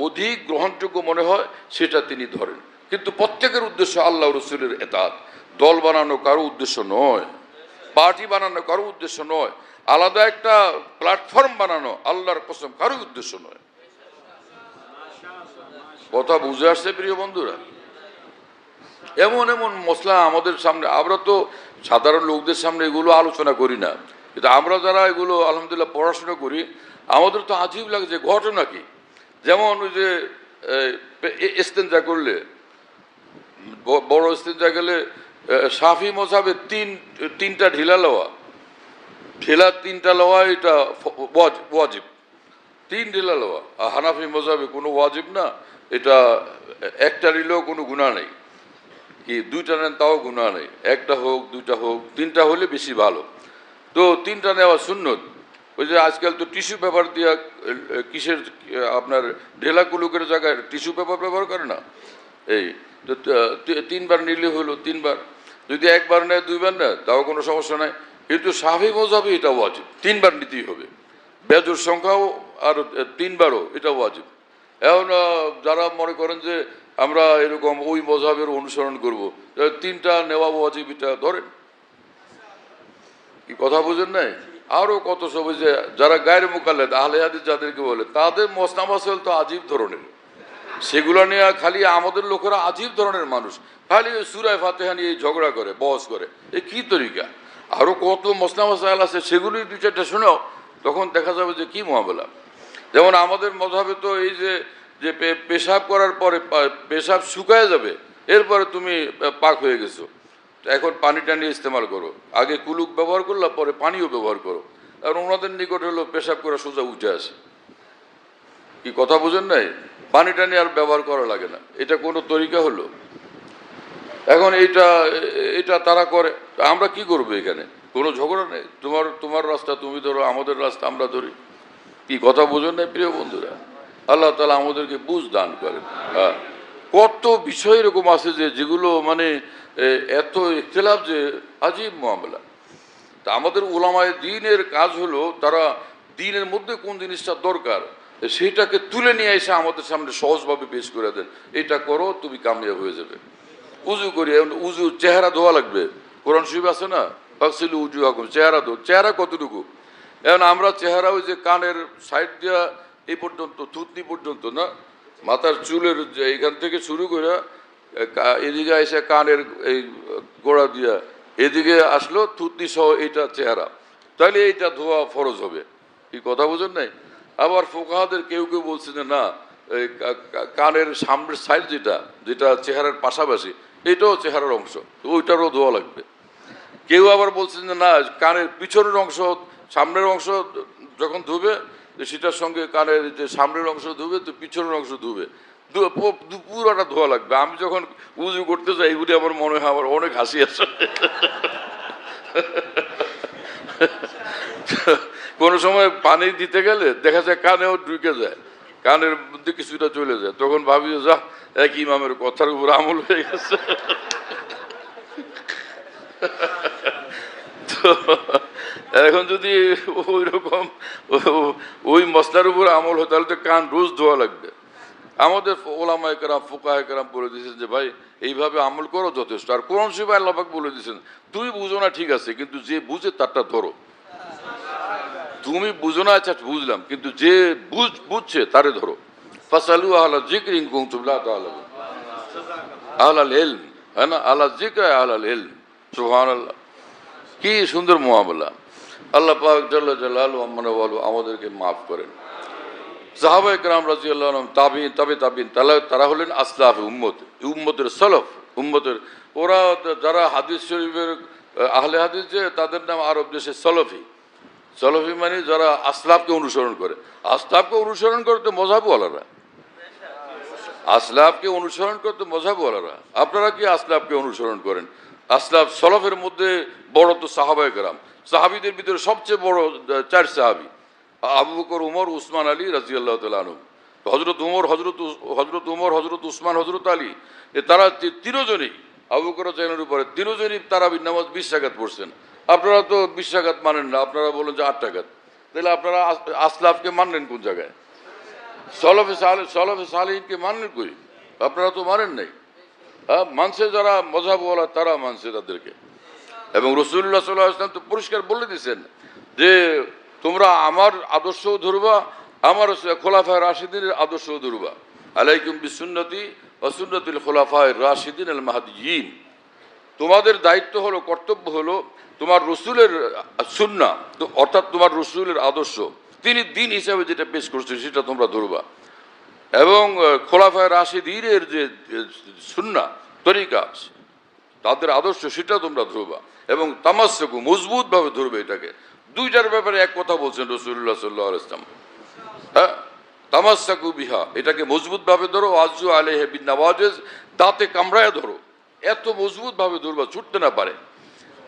অধিক গ্রহণযোগ্য মনে হয় সেটা তিনি ধরেন, কিন্তু প্রত্যেকের উদ্দেশ্য আল্লাহ রসুলের এতাত। দল বানানো কারো উদ্দেশ্য নয়, পার্টি বানানো কারো উদ্দেশ্য নয়, আলাদা একটা প্ল্যাটফর্ম বানানো আল্লাহর কসম কারো উদ্দেশ্য নয়। কথা বুঝে আসছে প্রিয় বন্ধুরা? এমন এমন মশলা আমাদের সামনে, আমরা তো সাধারণ লোকদের সামনে এগুলো আলোচনা করি না, কিন্তু আমরা যারা এগুলো আলহামদুলিল্লাহ পড়াশোনা করি, আমাদের তো আজীব লাগে যে ঘটনা কি। যেমন ওই যে ইস্তেঞ্জা করলে, বড় ইস্তেঞ্জা গেলে শাফি মযহাবে তিনটা ঢিলা লওয়া, তিনটা লওয়া এটা ওয়াজিব, তিন ঢিলা লওয়া। আর হানাফি মযহাবে কোনো ওয়াজিব না, এটা একটা নিলেও কোনো গুনাহ নেই, কি দুইটা নেন তাও গুনাহ নেই, একটা হোক দুইটা হোক, তিনটা হলে বেশি ভালো। তো তিনটা নেওয়া সুন্নত। ওই যে আজকাল তো টিস্যু পেপার দিয়া কিসের আপনার ঢেলা কুলুকের জায়গায় টিস্যু পেপার ব্যবহার করে না, এই তো তিনবার নিলে হলো তিনবার, যদি একবার নেয় দুইবার নেয় তাও কোনো সমস্যা নাই। কিন্তু শাফি মযহাবে এটা ওয়াজিব, তিনবার নিতেই হবে, বেজোর সংখ্যাও আর তিনবারও এটা ওয়াজিব। এখন যারা মনে করেন যে আমরা এরকম ওই মযহাবের অনুসরণ করব, তিনটা নেওয়া ওয়াজিব এটা ধরেন, কি কথা বুঝেন নাই? আরও কত সব যে যারা গায়ের মুকাল্লেদ আহলে হাদিস যাদেরকে বলে, তাদের মসনা মাসাইল তো আজীব ধরনের, সেগুলো নিয়ে খালি আমাদের লোকেরা আজীব ধরনের মানুষ, খালি সূরা ফাতিহা নিয়ে ঝগড়া করে, বহস করে, এ কি তরিকা? আরও কত মসনা মাসাইল আছে, সেগুলি দুই চারটা শোনাও, তখন দেখা যাবে যে কি মুআমালা। যেমন আমাদের মযহাবে তো এই যে পেশাব করার পরে পেশাব শুকায় যাবে, এরপরে তুমি পাক হয়ে গেছো, এখন পানিটা নিয়ে ইস্তেমাল করো, আগে কুলুক ব্যবহার করলা পরে পানিও ব্যবহার করো। আর ওনাদের নিকট হলো পেশাব করে সোজা উঠে আসে, কি কথা বুঝেন নাই? পানিটা নিয়ে আর ব্যবহার করা লাগে না, এটা কোনো তরিকা হলো? এখন এটা তারা করে, আমরা কি করবো? এখানে কোনো ঝগড়া নেই, তোমার রাস্তা তুমি ধরো, আমাদের রাস্তা আমরা ধরি, কি কথা বুঝেন নাই প্রিয় বন্ধুরা? আল্লাহ তাআলা আমাদেরকে বুঝ দান করেন। হ্যাঁ, কত বিষয় এরকম আছে যেগুলো মানে এত ইখতিলাফ যে আজীব মুআমালা। তা আমাদের উলামায়ে দ্বীনের কাজ হলো তারা দ্বীনের মধ্যে কোন জিনিসটা দরকার সেইটাকে তুলে নিয়ে এসে আমাদের সামনে সহজভাবে পেশ করে দেন, এটা করো তুমি কামিয়াব হয়ে যাবে। উজু করি, উজু চেহারা ধোয়া লাগবে, কোরআন শরীফ আছে না, ফাগসিলু উজুহাকুম, চেহারা ধো, চেহারা কতটুকু? এখন আমরা চেহারা ওই যে কানের সাইড দিয়া এই পর্যন্ত, থুতনি পর্যন্ত না, মাথার চুলের এইখান থেকে শুরু করে এদিকে এসে কানের এই গোড়া দিয়া এদিকে আসলো থুতনি সহ, এইটা চেহারা, তাহলে এইটা ধোয়া ফরজ হবে, কি কথা বুঝেন নাই? আবার ফুকাহাদের কেউ কেউ বলছে যে না, কানের সামনের সাইড যেটা চেহারার পাশাপাশি, এটাও চেহারার অংশ, ওইটারও ধোয়া লাগবে। কেউ আবার বলছেন যে না, কানের পিছনের অংশ সামনের অংশ যখন ধুবে সেটার সঙ্গে কানের যে সামনের অংশ ধুবে তো পিছনের অংশ ধুবে, পুরোটা ধোয়া লাগবে। আমি যখন উজু করতে যাই বলে আমার মনে হয় আমার অনেক হাসি আসে। কোনো সময় পানি দিতে গেলে দেখা যায় কানেও ঢুকে যায়, কানের মধ্যে কিছুটা চলে যায়, তখন ভাবি যা এক ইমামের কথার উপর আমল হয়ে গেছে। তো এখন যদি ওই রকম ওই মশলার উপর আমল হয় তাহলে তো কান রোজ ধোয়া লাগবে। আমাদের ওলামায়ে কেরাম, ফুকাহায়ে কেরাম বলে দিয়েছেন যে ভাই এইভাবে আমল করো যথেষ্ট। আর কোরআন শরীফে আল্লাহ পাক বলে দিয়েছেন তুমি বুঝো না ঠিক আছে, কিন্তু যে বুঝে তারটা ধরো। তুমি বুঝো না, আচ্ছা বুঝলাম, কিন্তু যে বুঝছে তারে ধরো। ফাসালু আহলা যিকরি ইন কুনতুম লা তা'লামুন, আহলাল ইলম, হ্যাঁ না, আহলা যিকরি আহলাল ইলম। সুবহানাল্লাহ, কি সুন্দর মুআমালা। আল্লাহ পাক জাল্লা জালালু আম্মা ওয়ালু আমাদেরকে মাফ করেন। সাহাবায়ে কেরাম রাদিয়াল্লাহু আনহুম, তাবিঈন, তাবিঈন, তারা হলেন আসলাফ উম্মত, উম্মতের সলফ, উম্মতের। ওরা যারা হাদিস শরীফের আহলে হাদিস, যে তাদের নাম আরব দেশে সলফি। সলফি মানে যারা আসলাফকে অনুসরণ করে। আসলাফকে অনুসরণ করতে মযহাবওয়ালারা, আসলাফকে অনুসরণ করতে মযহাবওয়ালারা। আপনারা কি আসলাফকে অনুসরণ করেন? আসলাফ সলফের মধ্যে বড় তো সাহাবায়ে কেরাম। সাহাবীদের ভিতরে সবচেয়ে বড় 4 সাহাবী, আবু বকর, উমর, উসমান, আলী রাদিয়াল্লাহু তাআলা আনহু। হযরত উমর, হযরত উসমান, হযরত আলী, তারা তিনজনই, আবু বকর জেনের উপরে তিনজনই তারাবির নামাজ 20 রাকাত পড়ছেন। আপনারা তো 20 রাকাত মানেন না, আপনারা বলেন যে 8 রাকাত। তাহলে আপনারা আসলাফকে মানলেন কোন জায়গায়? সলফে সালেহিনকে মানলেন কই? আপনারা তো মানেন নাই। হ্যাঁ, মানছে যারা মযহাবওয়ালা, তারা মানছে তাদেরকে। এবং রাসূলুল্লাহ সাল্লাল্লাহু আলাইহি ওয়াসাল্লাম তো পরিষ্কার বলে দিয়েছেন যে তোমরা আমার আদর্শ ধরবা, আমার খোলাফায়ে রাশিদিনের আদর্শ ধরবা। আলাইকুম বিসুন্নতি ওয়া সুন্নাতিল খোলাফায়ে রাশিদিন আল মাহদিয়িন। তোমাদের দায়িত্ব হলো, কর্তব্য হলো তোমার রসুলের সুন্নাহ, অর্থাৎ তোমার রসুলের আদর্শ, তিনি দিন হিসাবে যেটা পেশ করছেন সেটা তোমরা ধরবা। এবং খোলাফায়ে রাশিদিনের যে সুন্নাহ তরিকা, তাদের আদর্শ, সেটা তোমরা ধরবা। এবং তামাসসাকু, মজবুতভাবে ধরবে এটাকে। দুইটার ব্যাপারে এক কথা বলছেন রাসূলুল্লাহ সাল্লাল্লাহু আলাইহি ওয়াসাল্লাম। হ্যাঁ, তামাসসাকু বিহা, এটাকে মজবুতভাবে ধরো। আযু আলাইহি বিন নওয়াজিজ, দাঁতে কামড়ায় ধরো, এত মজবুতভাবে ধরবা ছুটতে না পারে।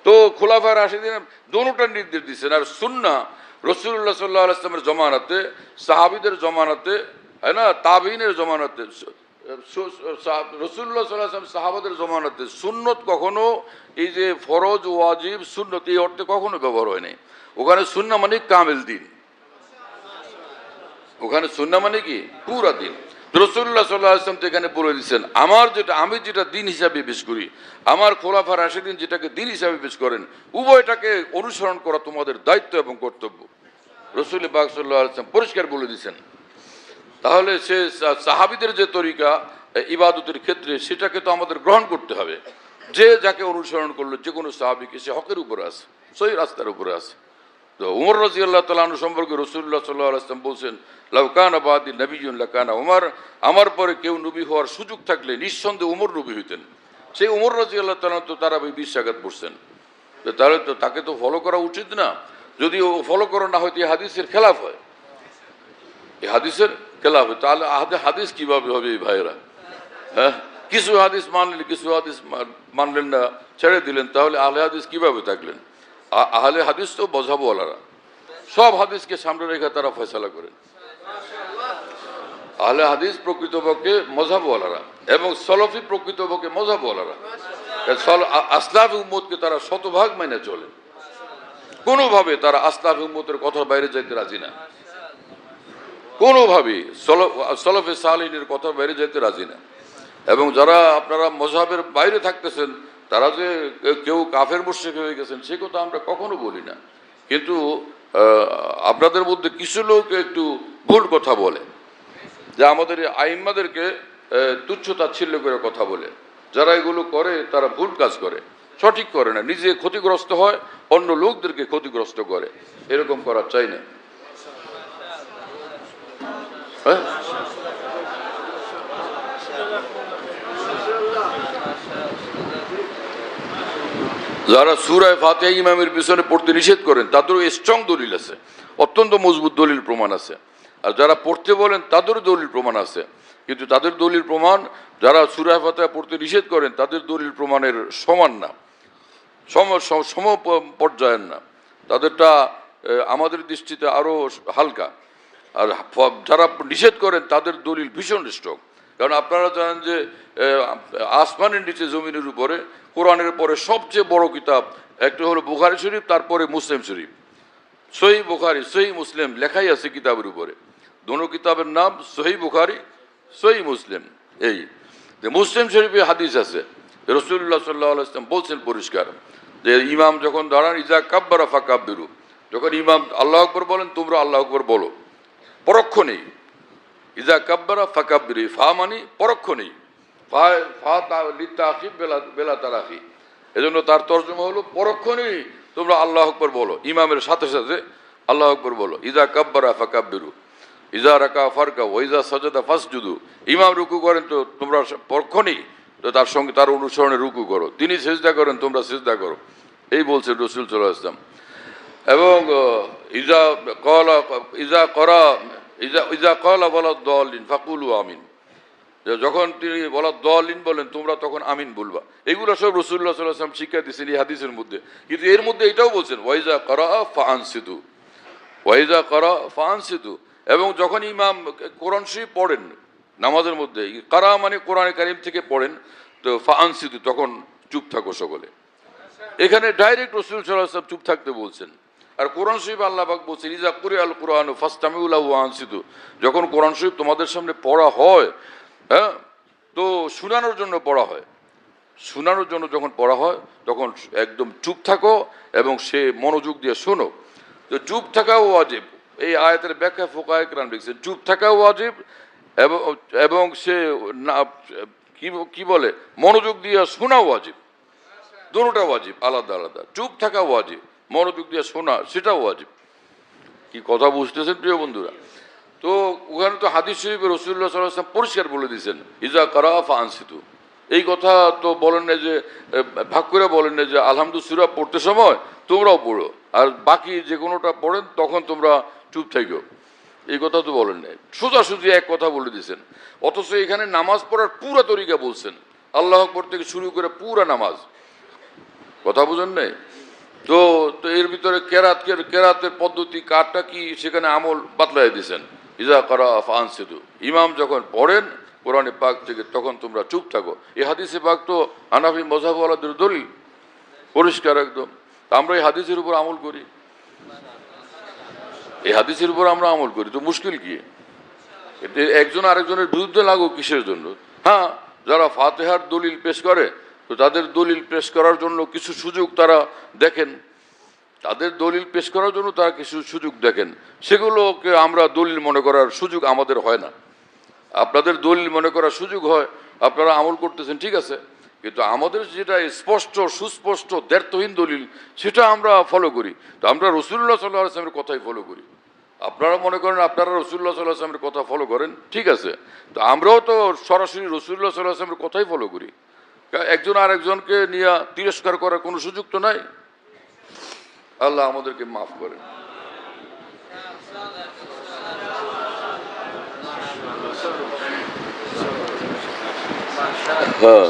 তো খোলাফায়ে রাশিদিন দোনোটার নির্দেশ দিচ্ছেন। আর সুন্নাহ রাসূলুল্লাহ সাল্লাল্লাহু আলাইহি ওয়াসাল্লামের জমানাতে, সাহাবীদের জমানাতে, হ্যাঁ না, তাবিঈনের জমানাতে, রাসূলুল্লাহ সাল্লাল্লাহু আলাইহি ওয়াসাল্লাম সাহাবাদের জমানাতে সুন্নত কখনো, এই যে ফরজ ওয়াজিব সুন্নত, এই অর্থে কখনো ব্যবহার হয় নাই। ওখানে সুন্নাহ মানে কামেল দিন, ওখানে সুন্নাহ মানে কি পুরা দিন। রাসূলুল্লাহ সাল্লাল্লাহু আলাইহি ওয়াসাল্লাম তো এখানে বলে দিচ্ছেন, আমি যেটা দিন হিসাবে পেশ করি, আমার খোলাফায়ে রাশিদিন যেটাকে দিন হিসাবে পেশ করেন, উভয়টাকে অনুসরণ করা তোমাদের দায়িত্ব এবং কর্তব্য। রাসূল পাক সাল্লাল্লাহু আলাইহি ওয়াসাল্লাম পরিষ্কার বলে দিচ্ছেন। তাহলে সে সাহাবীদের যে তরিকা ইবাদতের ক্ষেত্রে, সেটাকে তো আমাদের গ্রহণ করতে হবে। যে যাকে অনুসরণ করলো, যে কোনো সাহাবীকে, সে হকের উপরে আছে, সহি রাস্তার উপরে আছে। তো উমর রাদিয়াল্লাহু তাআলা আনহু সম্পর্কে রাসূলুল্লাহ সাল্লাল্লাহু আলাইহি ওয়াসাল্লাম বলছেন, লাউ কানা বাদি নবিয়্যুন লাকানা উমর, আমার পরে কেউ নবী হওয়ার সুযোগ থাকলে নিঃসন্দেহে উমর নবী হইতেন। সেই উমর রাদিয়াল্লাহু তাআলা তো তারাবি 20 রাকাত পড়ছেন। তাহলে তো তাকে তো ফলো করা উচিত না। যদি ও ফলো করা না হয়, এই হাদিসের খেলাফ হয়, এই হাদিসের খেলাফ হয়। তাহলে হাদিস কিভাবে হবে এই ভাইয়েরা? হ্যাঁ, কিছু হাদিস মানলেন, কিছু হাদিস মানলেন না, ছেড়ে দিলেন, তাহলে আহলে হাদিস কিভাবে থাকলেন? আহলে হাদিস তো মযহাবওয়ালারা, সব হাদিসকে সামনে রেখে তারা ফয়সালা করেন। আহলে হাদিস প্রকৃতপক্ষে মযহাবওয়ালারা, এবং সলফি প্রকৃতপক্ষে মযহাবওয়ালারা। আসলাফ উম্মতকে তারা শতভাগ মেনে চলে, কোনোভাবে তারা আসলাফ উম্মতের কথার বাইরে যাইতে রাজি না, কোনোভাবেই সলফে সালেহিনের কথার বাইরে যাইতে রাজি না। এবং যারা আপনারা মযহাবের বাইরে থাকতেছেন, তারা যে কেউ কাফের মুশরিক হয়ে গেছেন, সে কথা আমরা কখনো বলি না। কিন্তু আপনাদের মধ্যে কিছু লোক একটু ভুল কথা বলে, যে আমাদের আইম্মাদেরকে তুচ্ছ তাচ্ছিল্য করে কথা বলে। যারা এগুলো করে তারা ভুল কাজ করে, সঠিক করে না, নিজে ক্ষতিগ্রস্ত হয়, অন্য লোকদেরকে ক্ষতিগ্রস্ত করে। এরকম করা চাই না। হ্যাঁ, যারা সূরা ফাতিহা ইমামের পিছনে পড়তে নিষেধ করেন, তাদেরও স্ট্রং দলিল আছে, অত্যন্ত মজবুত দলিল প্রমাণ আছে। আর যারা পড়তে বলেন, তাদেরও দলিল প্রমাণ আছে। কিন্তু তাদের দলিল প্রমাণ, যারা সূরা ফাতিহা পড়তে নিষেধ করেন, তাদের দলিল প্রমাণের সমান না, সম পর্যায়ের না। তাদেরটা আমাদের দৃষ্টিতে আরও হালকা। আর যারা নিষেধ করেন, তাদের দলিল ভীষণ স্ট্রং। কারণ আপনারা জানেন যে আসমানের নিচে জমিনের উপরে কোরআনের পরে সবচেয়ে বড় কিতাব একটা হলো বুখারী শরীফ, তারপরে মুসলিম শরীফ। সহি বুখারী, সহি মুসলিম লেখাই আছে কিতাবের উপরে। দোনো কিতাবের নাম সহি বুখারী, সহি মুসলিম। এই যে মুসলিম শরীফে হাদিস আছে, রাসূলুল্লাহ সাল্লাল্লাহু আলাইহি ওয়াসাল্লাম বলছেন পরিষ্কার যে ইমাম যখন দাঁড়ান, ইজা কাব্বারা ফাকাব্বিরু, যখন ইমাম আল্লাহু আকবার বলেন, তোমরা আল্লাহু আকবার বলো, পরোক্ষ নেই। ইজা কাব্বারা ফাকাব্বিরু, ফা মানে পরোক্ষ নেই, ফা লিতাখিব বেলা তারাখি। এজন্য তার তর্জমা হলো পরোক্ষ নেই, তোমরা আল্লাহু আকবার বলো, ইমামের সাথে সাথে আল্লাহু আকবার বলো। ইজা কাব্বারা ফাকাব্বিরু, ইজা রাকা ফারকা, ওয়াইজা সাজাদা ফাসজুদু। ইমাম রুকু করেন তো তোমরা পরক্ষণেই তো তার সঙ্গে তার অনুসরণে রুকু করো, তিনি সিজদা করেন তোমরা সিজদা করো, এই বলছেন রাসূল সাল্লাল্লাহু আলাইহি ওয়াসাল্লাম। এবং ইজা ক্বালা ইজা করা ইজা ক্বালা ওয়ালাদ-দাল্লিন ফাকুলু আমিন, যখন তিনি ওয়ালাদ-দাল্লিন বলেন তোমরা তখন আমিন বলবা। এগুলো সব রাসূলুল্লাহ সাল্লাল্লাহু আলাইহি ওয়াসাল্লাম শিক্ষা দিয়েছেন এই হাদিসের মধ্যে। কিন্তু এর মধ্যে এটাও বলছেন ওয়াইজা করা ফাআনসিতু, ওয়াইজা করা ফাআনসিতু। এবং যখন ইমাম কোরআন শরীফ পড়েন নামাজের মধ্যে, কারা মানে কোরআনে কারীম থেকে পড়েন, তো ফাআনসিতু তখন চুপ থাকো সকলে। এখানে ডাইরেক্ট রাসূল সাল্লাল্লাহু আলাইহি ওয়াসাল্লাম চুপ থাকতে বলছেন। আর কোরআন শরীফ আল্লাহ পাক বলছেন ইজা কুরিআল কুরআনু ফাসতামিউ লাহু ওয়া আনসিতু, যখন কোরআন শরীফ তোমাদের সামনে পড়া হয়, হ্যাঁ, তো শোনানোর জন্য পড়া হয়, শোনানোর জন্য যখন পড়া হয় তখন একদম চুপ থাকো এবং সে মনোযোগ দিয়ে শোনো। তো চুপ থাকাও ওয়াজিব, এই আয়াতের ব্যাখ্যা ফুকাহায়ে কেরাম লিখছেন চুপ থাকাও ওয়াজিব এবং সে কি বলে মনোযোগ দিয়ে শোনাও ওয়াজিব, দুটোটা ওয়াজিব, আলাদা আলাদা। চুপ থাকা ওয়াজিব, মনোযোগ দিয়ে শোনা সেটাও ওয়াজিব। কি কথা বুঝতেছেন প্রিয় বন্ধুরা? তো ওখানে তো হাদিস শরীফে রাসূলুল্লাহ সাল্লাল্লাহু আলাইহি ওয়াসাল্লাম পরিষ্কার বলে দিয়েছেন ইজা কারা ফাআনসিতু। এই কথা তো বলেন না যে ভাগ করে বলেন না যে আলহামদুলিল্লাহ সূরা পড়তে সময় তোমরাও পড়ো আর বাকি যে কোনোটা পড়েন তখন তোমরা চুপ থাকো, এই কথা তো বলেন নাই, সোজাসুজি এক কথা বলে দিয়েছেন। অথচ এখানে নামাজ পড়ার পুরা তরিকা বলছেন, আল্লাহু আকবার থেকে শুরু করে পুরা নামাজ, কথা বুঝেন নাই? তো তো এর ভিতরে কেরাতের পদ্ধতি কারটা কি সেখানে আমল বাতলাই দিয়েছেন। ইজা করা ফাআনসিতু, ইমাম যখন পড়েন কোরআনে পাক থেকে তখন তোমরা চুপ থাকো। এই হাদিসে পাক তো হানাফি মাযহাবওয়ালাদের দলিল, পরিষ্কার একদম। আমরা এই হাদিসের উপর আমল করি, এই হাদিসের উপর আমরা আমল করি, তো মুশকিল কি? একজন আরেকজনের বিরুদ্ধে লাগো কিসের জন্য? হ্যাঁ, যারা ফাতিহার দলিল পেশ করে তো তাদের দলিল পেশ করার জন্য কিছু সুযোগ তারা দেখেন, তাদের দলিল পেশ করার জন্য তারা কিছু সুযোগ দেখেন, সেগুলোকে আমরা দলিল মনে করার সুযোগ আমাদের হয় না। আপনাদের দলিল মনে করার সুযোগ হয়, আপনারা আমল করতেছেন, ঠিক আছে, কিন্তু আমাদের যেটা স্পষ্ট সুস্পষ্ট দ্ব্যর্থহীন দলিল সেটা আমরা ফলো করি। তো আমরা রাসূলুল্লাহ সাল্লাল্লাহু আলাইহি ওয়াসাল্লামের কথাই ফলো করি। আপনারা মনে করেন আপনারা রাসূলুল্লাহ সাল্লাল্লাহু আলাইহি ওয়াসাল্লামের কথা ফলো করেন, ঠিক আছে, তো আমরাও তো সরাসরি রাসূলুল্লাহ সাল্লাল্লাহু আলাইহি ওয়াসাল্লামের কথাই ফলো করি। একজন আরেকজনকে নিয়ে তিরস্কার করার কোনো সুযোগ তো নাই। আল্লাহ আমাদেরকে মাফ করেন। হ্যাঁ,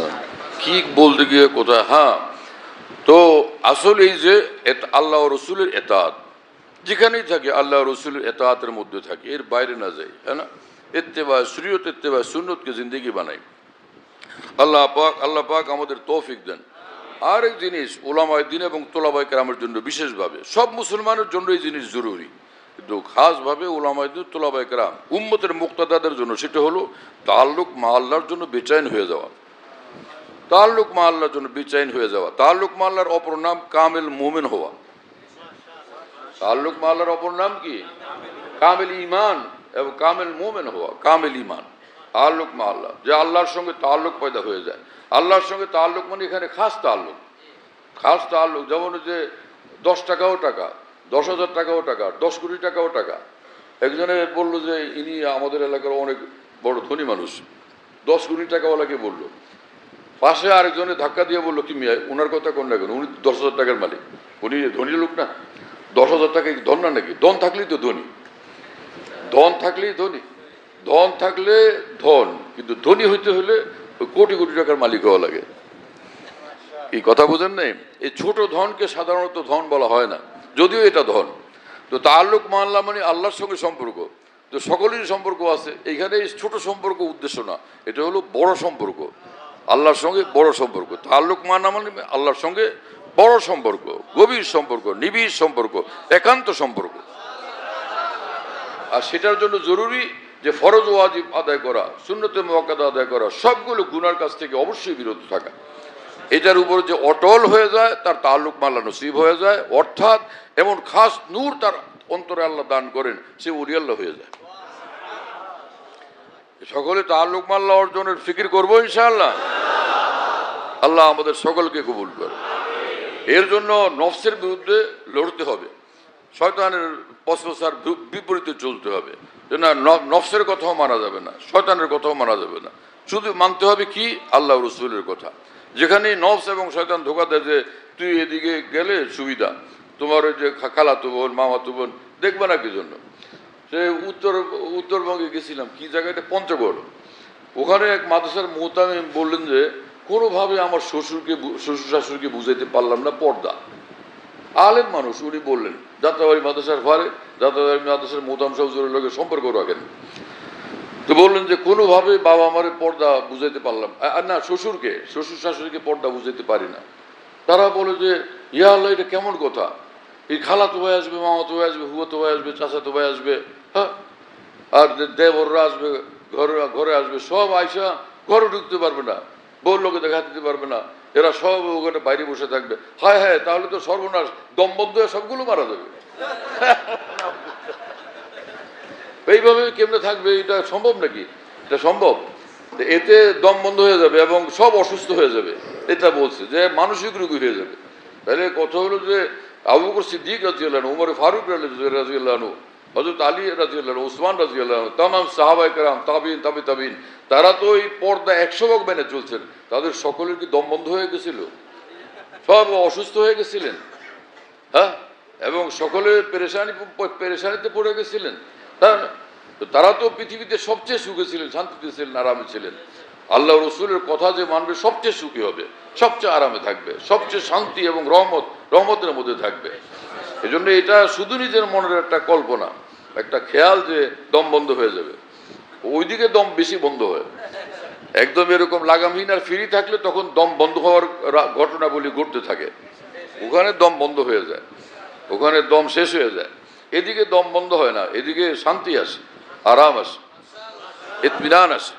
কি বলতে গিয়ে কোথায়, হ্যাঁ, তো আসলে এই যে আল্লাহ রসুলের এতাআত যেখানেই থাকে আল্লাহ রসুলের এতাআতের মধ্যে থাকে, এর বাইরে না যাই, হ্যাঁ না, ইত্তেবা শরীয়ত ইত্তেবা সুন্নতকে জিন্দেগি বানাই। আল্লাহ পাক আমাদের তৌফিক দেন। আরেক জিনিস উলামায়ে দ্বীন এবং তোলাবায়ে কেরামের জন্য বিশেষভাবে, সব মুসলমানের জন্য এই জিনিস জরুরি, কিন্তু খাসভাবে উলামায়ে দ্বীন তোলাবায়ে কেরাম উম্মতের মুক্তাদাদের জন্য, সেটা হলো তাআল্লুক মা আল্লাহর জন্য বেচাইন হয়ে যাওয়া। তাআল্লুক মা আল্লাহর জন্য বেচাইন হয়ে যাওয়া, তাআল্লুক মা আল্লাহর অপর নাম কামিল মুমিন হওয়া। তাআল্লুক মা আল্লাহর অপর নাম কি? কামিল ঈমান এবং কামিল মুমিন হওয়া। কামিল ঈমান, তাআল্লুক মা আল্লাহ, যে আল্লাহর সঙ্গে তাআল্লুক পয়দা হয়ে যায়। আল্লাহর সঙ্গে তাআল্লুক মানে এখানে খাস তাআল্লুক, খাস তাআল্লুক। যেমন যে 10 টাকাও টাকা, 10,000 টাকাও টাকা, 10 কোটি টাকাও টাকা। একজনে বললো যে ইনি আমাদের এলাকার অনেক বড় ধনী মানুষ, 10 কোটি টাকাওয়ালাকে বললো। পাশে আরেকজনে ধাক্কা দিয়ে বললো কি মিয়া ওনার কথা কোন না কেন, উনি 10,000 টাকার মালিক, উনি ধনী লোক না? 10,000 টাকা কি ধন না নাকি? ধন থাকলেই তো ধনী, ধন থাকলেই ধনী, ধন থাকলে ধন, কিন্তু ধনী হইতে হলে কোটি কোটি টাকার মালিক হওয়া লাগে। এই কথা বোঝেন নাই? এই ছোট ধনকে সাধারণত ধন বলা হয় না, যদিও এটা ধন। তো তাআল্লুক মা আল্লাহ মানে আল্লাহর সঙ্গে সম্পর্ক, তো সকলেরই সম্পর্ক আছে। এইখানে এই ছোট সম্পর্ক উদ্দেশ্য না, এটা হলো বড় সম্পর্ক, আল্লাহর সঙ্গে বড় সম্পর্ক। তাআল্লুক মা না মানে আল্লাহর সঙ্গে বড় সম্পর্ক, গভীর সম্পর্ক, নিবিড় সম্পর্ক, একান্ত সম্পর্ক। আর সেটার জন্য জরুরি যে ফরজ ওয়াজিব আদায় করা, সুন্নতে মুআক্কাদা আদায় করা, সবগুলো গুনার কাছ থেকে অবশ্যই বিরত থাকা। এটার উপর যে অটল হয়ে যায় তার তাআল্লুক মা আল্লাহ নসিব হয়ে যায়, অর্থাৎ এমন খাস নূর তার অন্তরে আল্লাহ দান করেন, সে ওলি আল্লাহ হয়ে যায়। সকলে তাআল্লুক মা আল্লাহ অর্জনের ফিকির করবো ইনশাআল্লাহ। আল্লাহ আমাদের সকলকে কবুল করে। এর জন্য নফসের বিরুদ্ধে লড়তে হবে, শয়তানের পছপছার বিপরীতে চলতে হবে। না, নফসের কথাও মানা যাবে না, শয়তানের কথাও মানা যাবে না, শুধু মানতে হবে কি আল্লাহ রসুলের কথা। যেখানে নফস এবং শয়তান ধোকা দেয় যে তুই এদিকে গেলে সুবিধা, তোমার ওই যে খালাতো বোন মামাতো বোন দেখবে না কি জন্য। সে উত্তরবঙ্গে গেছিলাম, কি জায়গাটা পঞ্চগড়, ওখানে এক মাদ্রাসার মোহতামিম বললেন যে কোনোভাবে আমার শ্বশুর শাশুড়িকে বুঝাইতে পারলাম না পর্দা। আলেম মানুষ, উনি বললেন যাত্রাবাড়ি মাদ্রাসার ঘরে, যাত্রাবাড়ি মাদ্রাসার মোহতাম সাহুজুরের লোকের সম্পর্ক রাখেন, তো বললেন যে কোনোভাবে বাবা আমারে পর্দা বুঝাইতে পারলাম আর না, শ্বশুর শাশুড়িকে পর্দা বুঝাইতে পারি না। তারা বলে যে ইয়া আল্লাহ, এটা কেমন কথা, এই খালাতো ভাই আসবে, মামাতো ভাই আসবে, হুয়াতো ভাই আসবে, চাচাতো ভাই আসবে, হ্যাঁ, আর দেবররা আসবে, ঘরে আসবে, সব আইসা ঘরে ঢুকতে পারবে না, বউর লোকে দেখা দিতে পারবে না, এরা সব ওখানে বাইরে বসে থাকবে। হায় হায়, তাহলে তো সর্বনাশ, দমবন্ধ হয়ে সবগুলো মারা যাবে। এইভাবে কেমনে থাকবে? এটা সম্ভব নাকি? এটা সম্ভব? এতে দম বন্ধ হয়ে যাবে এবং সব অসুস্থ হয়ে যাবে, এটা বলছে যে মানসিক রোগী হয়ে যাবে। তাহলে কথা হলো যে আবু বকর সিদ্দিক রাদিয়াল্লাহু আনহু, উমর ফারুক রাদিয়াল্লাহু আনহু, হযরত আলী রাদিয়াল্লাহু আনহু, উসমান রাদিয়াল্লাহু আনহু, तमाम সাহাবায়ে কেরাম, তাবিঈন, তাবিঈন, তারা তো এই পর্দা 100 ভাগ মেনে চলছেন। তাদের সকলের কি দম বন্ধ হয়ে গেছিল? সব অসুস্থ হয়ে গেছিলেন, হ্যাঁ, এবং সকলে পেরেশানিতে পড়ে গেছিলেন। তারা তো পৃথিবীতে সবচেয়ে সুখে ছিলেন, শান্তিতে ছিলেন, আরামে ছিলেন। আল্লাহ রসুলের কথা যে মানবে সবচেয়ে সুখী হবে, সবচেয়ে আরামে থাকবে, সবচেয়ে শান্তি এবং রহমতের মধ্যে থাকবে। এই জন্য এটা শুধু নিজের মনের একটা কল্পনা, একটা খেয়াল যে দম বন্ধ হয়ে যাবে, ওইদিকে দম বেশি বন্ধ হয়। একদম এরকম লাগামহীন আর ফ্রি থাকলে তখন দম বন্ধ হওয়ার ঘটনাগুলি ঘটতে থাকে, ওখানে দম বন্ধ হয়ে যায়, ওখানে দম শেষ হয়ে যায়। এদিকে দম বন্ধ হয় না, এদিকে শান্তি আসে, আরাম আসে, ইতমিনান আসে,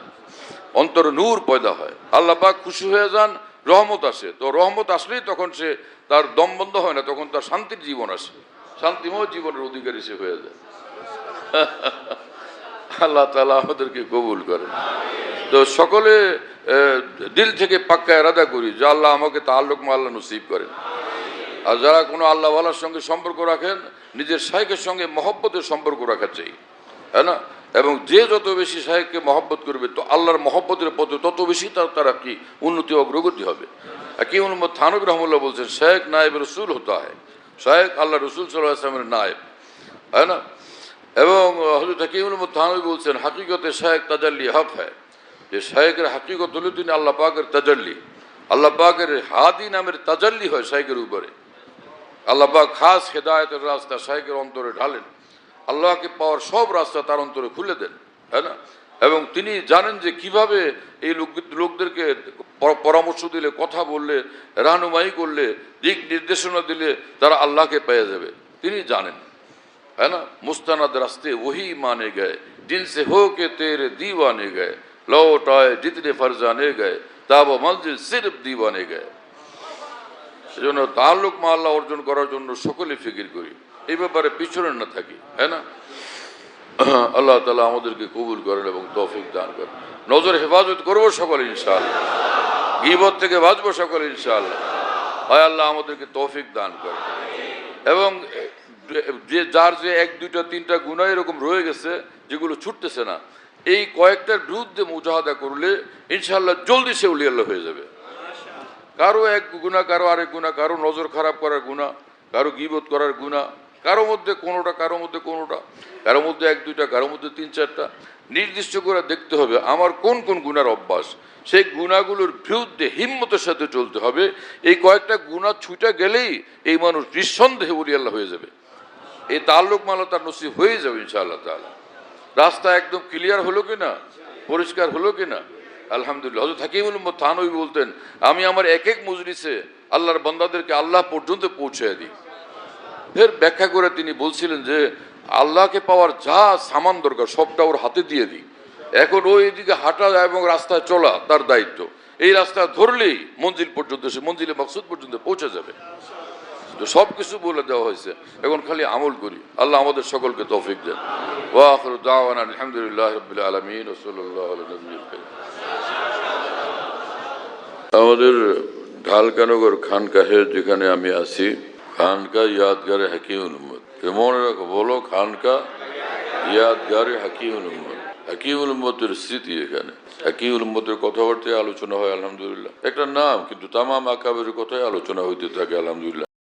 অন্তরে নূর পয়দা হয়, আল্লাহ পাক খুশি হয়ে যান, রহমত আসে। তো রহমত আসলেই তখন সে তার দম বন্ধ হয় না, তখন তার শান্তির জীবন আসে, শান্তিময় জীবনের অধিকারী সে হয়ে যায়। আল্লাহ তাআলা আমাদেরকে কবুল করেন। তো সকলে দিল থেকে পাক্কা ইরাদা করি যে আল্লাহ আমাকে তাআল্লুক মা আল্লাহ নসিব করেন। আর যারা কোনো আল্লাহওয়ালার সঙ্গে সম্পর্ক রাখেন, নিজের শাইখের সঙ্গে মহব্বতের সম্পর্ক রাখা চাই, হ্যাঁ না? এবং যে যত বেশি শাইখকে মহব্বত করবে, তো আল্লাহর মহব্বতের পথে তত বেশি তারা কি উন্নতি অগ্রগতি হবে। কি মোহাম্মদ থানভী রহমাতুল্লাহ বলছেন, শাইখ নায়েব রসুল হতা হয়, শাইখ আল্লাহ রসুল সাল্লাল্লাহু আলাইহি ওয়াসাল্লামের নায়েব, হ্যাঁ না? এবং হযরত হাকিম মোহাম্মদ থানভী বলছেন, হাকিকতে শাইখ তাজাল্লি হক হয়, যে শাইখের হাকিকত হলো তিনি আল্লাহ পাকের তাজাল্লি, আল্লাহ পাকের হাদি নামের তাজাল্লি হয় শাইখের উপরে। আল্লাহ পাক খাস হেদায়েতের রাস্তা শাইখের অন্তরে ঢালেন, আল্লাহকে পাওয়ার সব রাস্তা তার অন্তরে খুলে দেন, হ্যাঁ না? এবং তিনি জানেন যে কিভাবে এই লোকদেরকে পরামর্শ দিলে, কথা বললে, রাহনুমাই করলে, দিক নির্দেশনা দিলে তারা আল্লাহকে পেয়ে যাবে, তিনি জানেন, है ना? मुस्तनद रास्ते वही माने गए, दिल से हो के तेरे दीवाने गए, लौट आए जितने फरजाने गए, ताब मंजिल सिर्फ दीवाने गए। সেজন্য তাআল্লুক মা আল্লাহ অর্জন করার জন্য সকলে ফিকির করি, এই ব্যাপারে পিছনে না থাকি, হ্যাঁ না? আল্লাহ তাআলা আমাদেরকে কবুল করেন এবং তৌফিক দান করেন। নজর হেফাজত করবো সকলে ইনশাআল্লাহ, গীবত থেকে বাঁচবো সকলে ইনশাআল্লাহ। হয় আল্লাহ আমাদেরকে তৌফিক দান করেন। এবং যার যে 1, 2, 3টা গুনাহ এরকম রয়ে গেছে যেগুলো ছুটতেছে না, এই কয়েকটার বিরুদ্ধে মুজাহাদা করলে ইনশাআল্লাহ জলদি সে ওলি আল্লাহ হয়ে যাবে। কারো এক গুনাহ, কারো আরেক গুনাহ, কারো নজর খারাপ করার গুনাহ, কারো গীবত করার গুনাহ, কারো মধ্যে কোনোটা, কারো মধ্যে কোনোটা, কারো মধ্যে 1, 2টা, কারো মধ্যে 3, 4টা। নির্দিষ্ট করে দেখতে হবে আমার কোন কোন গুনার অভ্যাস, সেই গুনাহগুলোর বিরুদ্ধে হিম্মতের সাথে চলতে হবে। এই কয়েকটা গুনাহ ছুটে গেলেই এই মানুষ নিঃসন্দেহে ওলি আল্লাহ হয়ে যাবে, এই তাআল্লুক মালা তার নসিব হয়ে যাবে ইনশাআল্লাহ তাআলা। রাস্তা একদম ক্লিয়ার হলো কিনা, পরিষ্কার হলো কিনা? আলহামদুলিল্লাহ। হযরত হাকিমুল উম্মত থানভী বলতেন, আমি আমার এক এক মজলিসে আল্লাহর বান্দাদেরকে আল্লাহ পর্যন্ত পৌঁছে দিই। ফের ব্যাখ্যা করে তিনি বলছিলেন যে আল্লাহকে পাওয়ার যা সামান দরকার সবটা ওর হাতে দিয়ে দিই। এখন ওই এদিকে হাঁটা এবং রাস্তায় চলা তার দায়িত্ব, এই রাস্তা ধরলেই মঞ্জিল পর্যন্ত, সে মঞ্জিলে মাকসুদ পর্যন্ত পৌঁছে যাবে। তো সব কিছু বলে দেওয়া হয়েছে, এখন খালি আমল করি। আল্লাহ আমাদের সকলকে তৌফিক দেন। ওয়া আখিরু দাওয়ানা আলহামদুলিল্লাহি রাব্বিল আলামিন ওয়া সাল্লাল্লাহু আলা নবিয়্যিল কারীম। আমাদের ঢালকানগর খানকাহে যেখানে আমি আছি, খানকা ইয়াদগারে হাকিমুল উম্মত। মনে রাখো, বলো খানকা ইয়াদগারে হাকিমুল উম্মত। হাকিমুল উম্মতের স্মৃতি এখানে, হাকিমুল উম্মতের কথাবার্তায় আলোচনা হয় আলহামদুলিল্লাহ। একটা নাম, কিন্তু তামাম আকাবের কথাই আলোচনা হইতে থাকে আলহামদুলিল্লাহ।